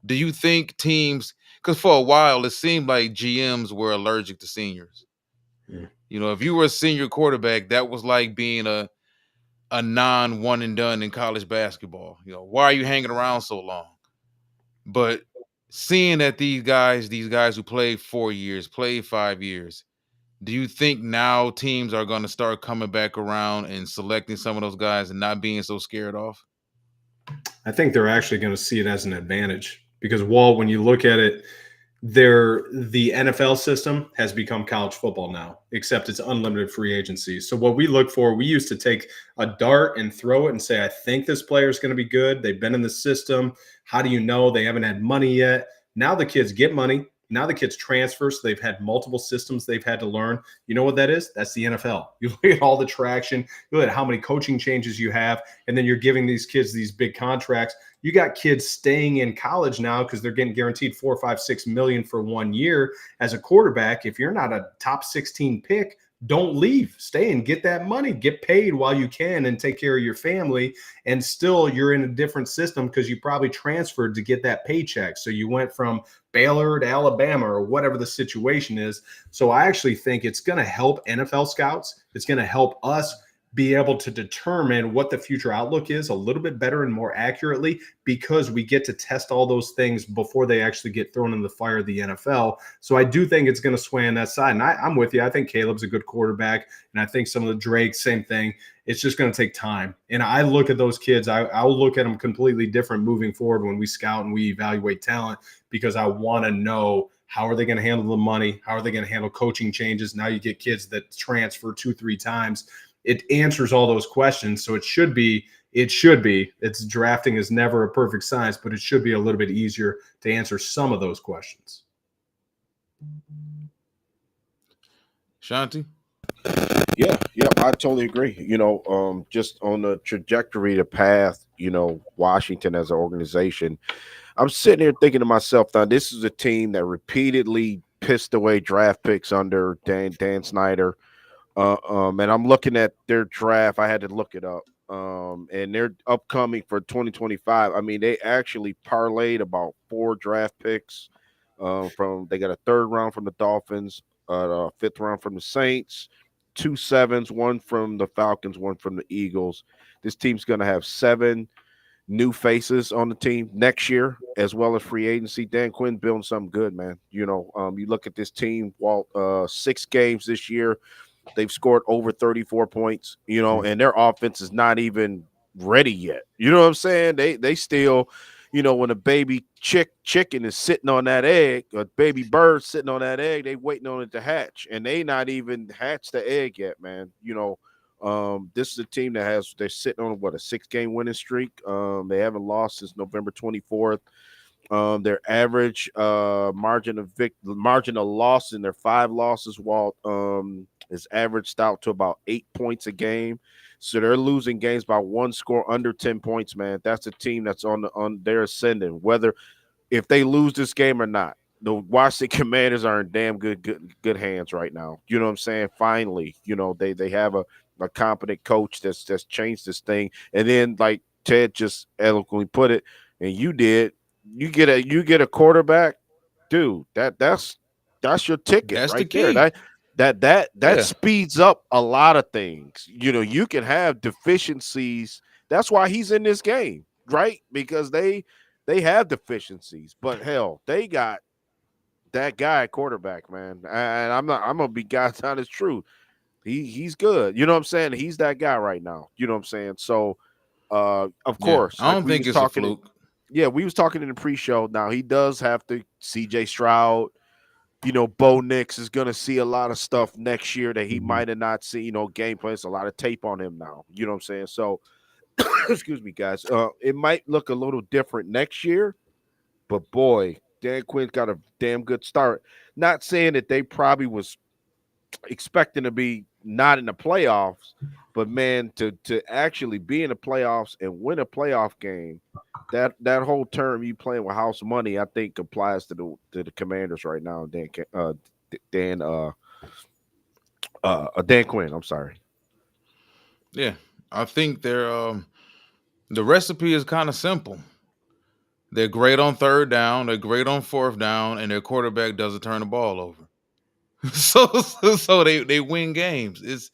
do you think teams, because for a while it seemed like GMs were allergic to seniors. Yeah. You know, if you were a senior quarterback, that was like being a non one and done in college basketball. You know, why are you hanging around so long? But seeing that these guys who played 4 years, played 5 years, do you think now teams are going to start coming back around and selecting some of those guys and not being so scared off? I think they're actually going to see it as an advantage because, Walt, when you look at it, the NFL system has become college football now, except it's unlimited free agency. So what we look for, we used to take a dart and throw it and say, I think this player is going to be good. They've been in the system. How do you know? They haven't had money yet. Now the kids get money. Now the kids transfer, so they've had multiple systems they've had to learn. You know what that is? That's the NFL. You look at all the traction, you look at how many coaching changes you have, and then you're giving these kids these big contracts. You got kids staying in college now because they're getting guaranteed 4, 5, 6 million for 1 year as a quarterback. If you're not a top 16 pick, don't leave. Stay and get that money. Get paid while you can and take care of your family. And still, you're in a different system because you probably transferred to get that paycheck. So you went from Baylor to Alabama or whatever the situation is. So I actually think it's going to help NFL scouts. It's going to help us be able to determine what the future outlook is a little bit better and more accurately because we get to test all those things before they actually get thrown in the fire of the NFL. So I do think it's going to sway on that side. And I'm with you. I think Caleb's a good quarterback. And I think some of the Drake, same thing. It's just going to take time. And I look at those kids, I'll look at them completely different moving forward when we scout and we evaluate talent because I want to know how are they going to handle the money? How are they going to handle coaching changes? Now you get kids that transfer 2-3 times. It answers all those questions. So it should be, it's drafting is never a perfect science, but it should be a little bit easier to answer some of those questions. Shanti? Yeah, I totally agree. Just on the trajectory, the path, Washington as an organization, I'm sitting here thinking to myself, now this is a team that repeatedly pissed away draft picks under Dan Snyder. And I'm looking at their draft. I had to look it up. And they're upcoming for 2025. I mean, they actually parlayed about 4 draft picks. They got a 3rd round from the Dolphins, a 5th round from the Saints, 2 sevens, 1 from the Falcons, 1 from the Eagles. This team's going to have 7 new faces on the team next year, as well as free agency. Dan Quinn building something good, man. You look at this team, Walt, 6 games this year. They've scored over 34 points, and their offense is not even ready yet. You know what I'm saying? They still, when a baby chicken is sitting on that egg, a baby bird sitting on that egg, they waiting on it to hatch, and they not even hatched the egg yet, man. This is a team they're sitting on a 6-game winning streak. They haven't lost since November 24th. Their average margin of loss in their 5 losses, Walt, is averaged out to about 8 points a game. So they're losing games by 1 score under 10 points, man. That's a team that's on their ascending. Whether if they lose this game or not, the Washington Commanders are in damn good hands right now. You know what I'm saying? Finally, they have a competent coach that's changed this thing. And then, like Ted just eloquently put it, and you did, you get a quarterback, dude. That's your ticket That's the right there. key. That Yeah. speeds up a lot of things. You can have deficiencies. That's why he's in this game, right? Because they have deficiencies, but hell, they got that guy at quarterback, man. And I'm gonna be God's honest truth. He's good. You know what I'm saying? He's that guy right now. You know what I'm saying? So of Yeah. course, I like don't we think was it's a talking, fluke. yeah, we was talking in the pre-show. Now he does have to CJ Stroud. Bo Nix is gonna see a lot of stuff next year that he might have not seen, gameplay. It's a lot of tape on him now. You know what I'm saying? So excuse me, guys. It might look a little different next year, but boy, Dan Quinn's got a damn good start. Not saying that they probably was expecting to be not in the playoffs, but man, to actually be in the playoffs and win a playoff game, that whole term you playing with house money, I think applies to the Commanders right now. Dan Dan Quinn. I'm sorry. Yeah. I think they're The recipe is kind of simple. They're great on third down, they're great on fourth down, and their quarterback doesn't turn the ball over. So they win games. It's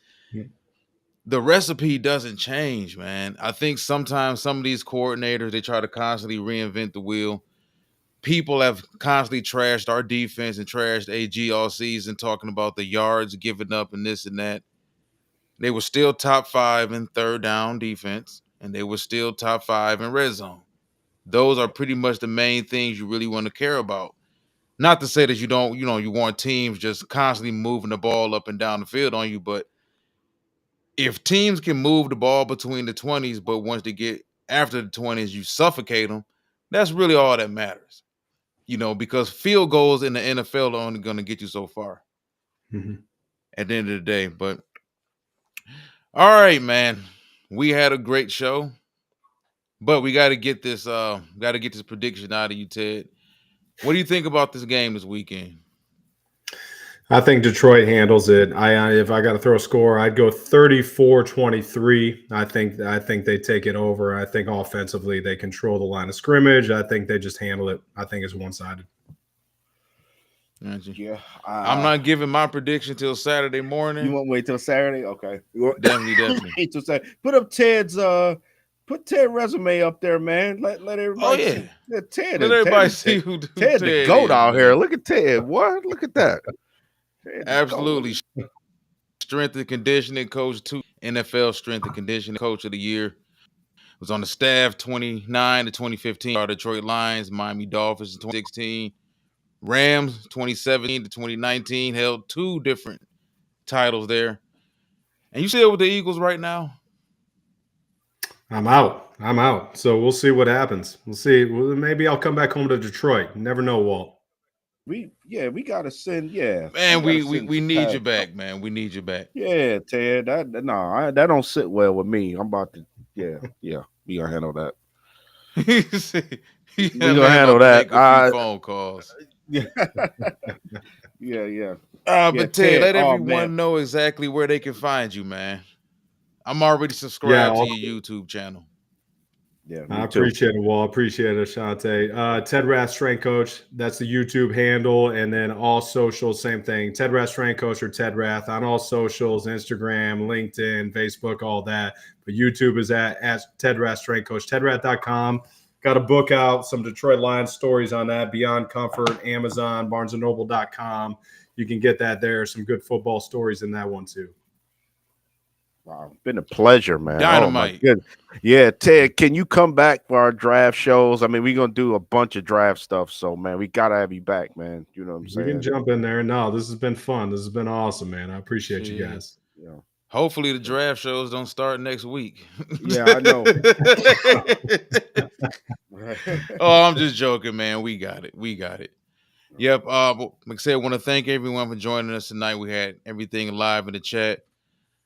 the recipe doesn't change, man. I think sometimes some of these coordinators they try to constantly reinvent the wheel. People have constantly trashed our defense and trashed AG all season, talking about the yards given up and this and that. They were still top 5 in third down defense, and they were still top 5 in red zone. Those are pretty much the main things you really want to care about. Not to say that you don't, you want teams just constantly moving the ball up and down the field on you, but if teams can move the ball between the 20s, but once they get after the 20s, you suffocate them, that's really all that matters. Because field goals in the NFL are only going to get you so far at the end of the day. But all right, man, we had a great show, but we got to get this prediction out of you, Ted. What do you think about this game this weekend? I think Detroit handles it. If I got to throw a score, I'd go 34-23. I think they take it over. I think offensively they control the line of scrimmage. I think they just handle it. I think it's one-sided. Yeah, I'm not giving my prediction till Saturday morning. You want to wait till Saturday? Okay, definitely. Wait till Saturday. Put up Ted's resume up there, man. Let everybody see. Ted. Let everybody see who Ted the GOAT out here. Look at Ted. What? Look at that. Absolutely. Strength and conditioning coach, 2 NFL strength and conditioning coach of the year. Was on the staff 29 to 2015. Our Detroit Lions, Miami Dolphins in 2016. Rams 2017 to 2019. Held 2 different titles there. And you still with the Eagles right now? I'm out. So we'll see what happens. We'll see. Maybe I'll come back home to Detroit. Never know, Walt. We gotta send. Man, we need you back, man. We need you back. Yeah, Ted. That don't sit well with me. I'm about to. Yeah. We gonna handle that. We gonna handle that. Phone calls. Yeah. But Ted, let everyone know exactly where they can find you, man. I'm already subscribed to your YouTube channel. Yeah, I appreciate it, Walt. Appreciate it, Ashante. Ted Rath Strength Coach. That's the YouTube handle, and then all socials, same thing. Ted Rath Strength Coach or Ted Rath on all socials: Instagram, LinkedIn, Facebook, all that. But YouTube is at Ted Rath Strength Coach. TedRath.com. Got a book out, some Detroit Lions stories on that. Beyond Comfort, Amazon, BarnesandNoble.com. You can get that there. Some good football stories in that one too. Wow, been a pleasure, man. Dynamite. Oh, yeah, Ted, can you come back for our draft shows? I mean, we're gonna do a bunch of draft stuff, so man, we gotta have you back, man. You know what I'm saying? We can jump in there. No, this has been fun. This has been awesome, man. I appreciate you guys. Yeah. Hopefully the draft shows don't start next week. Yeah, I know. Oh, I'm just joking, man. We got it. Yep. Like I said, I want to thank everyone for joining us tonight. We had everything live in the chat.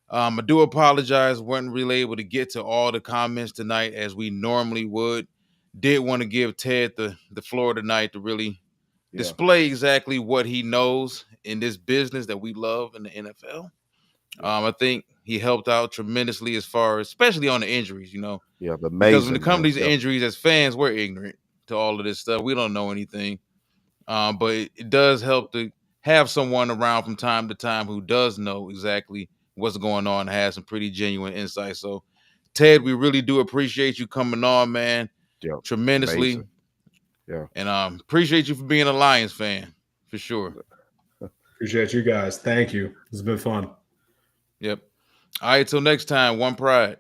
I do apologize, wasn't really able to get to all the comments tonight as we normally would. Did want to give Ted the floor tonight to really display exactly what he knows in this business that we love in the NFL. I think he helped out tremendously as far as, especially on the injuries, Yeah, amazing. Because when it comes to these injuries, as fans, we're ignorant to all of this stuff. We don't know anything. But it does help to have someone around from time to time who does know exactly what's going on and has some pretty genuine insight. So, Ted, we really do appreciate you coming on, man. Yeah, tremendously. Amazing. Yeah. And appreciate you for being a Lions fan, for sure. Appreciate you guys. Thank you. It's been fun. Yep. All right, till next time, one pride.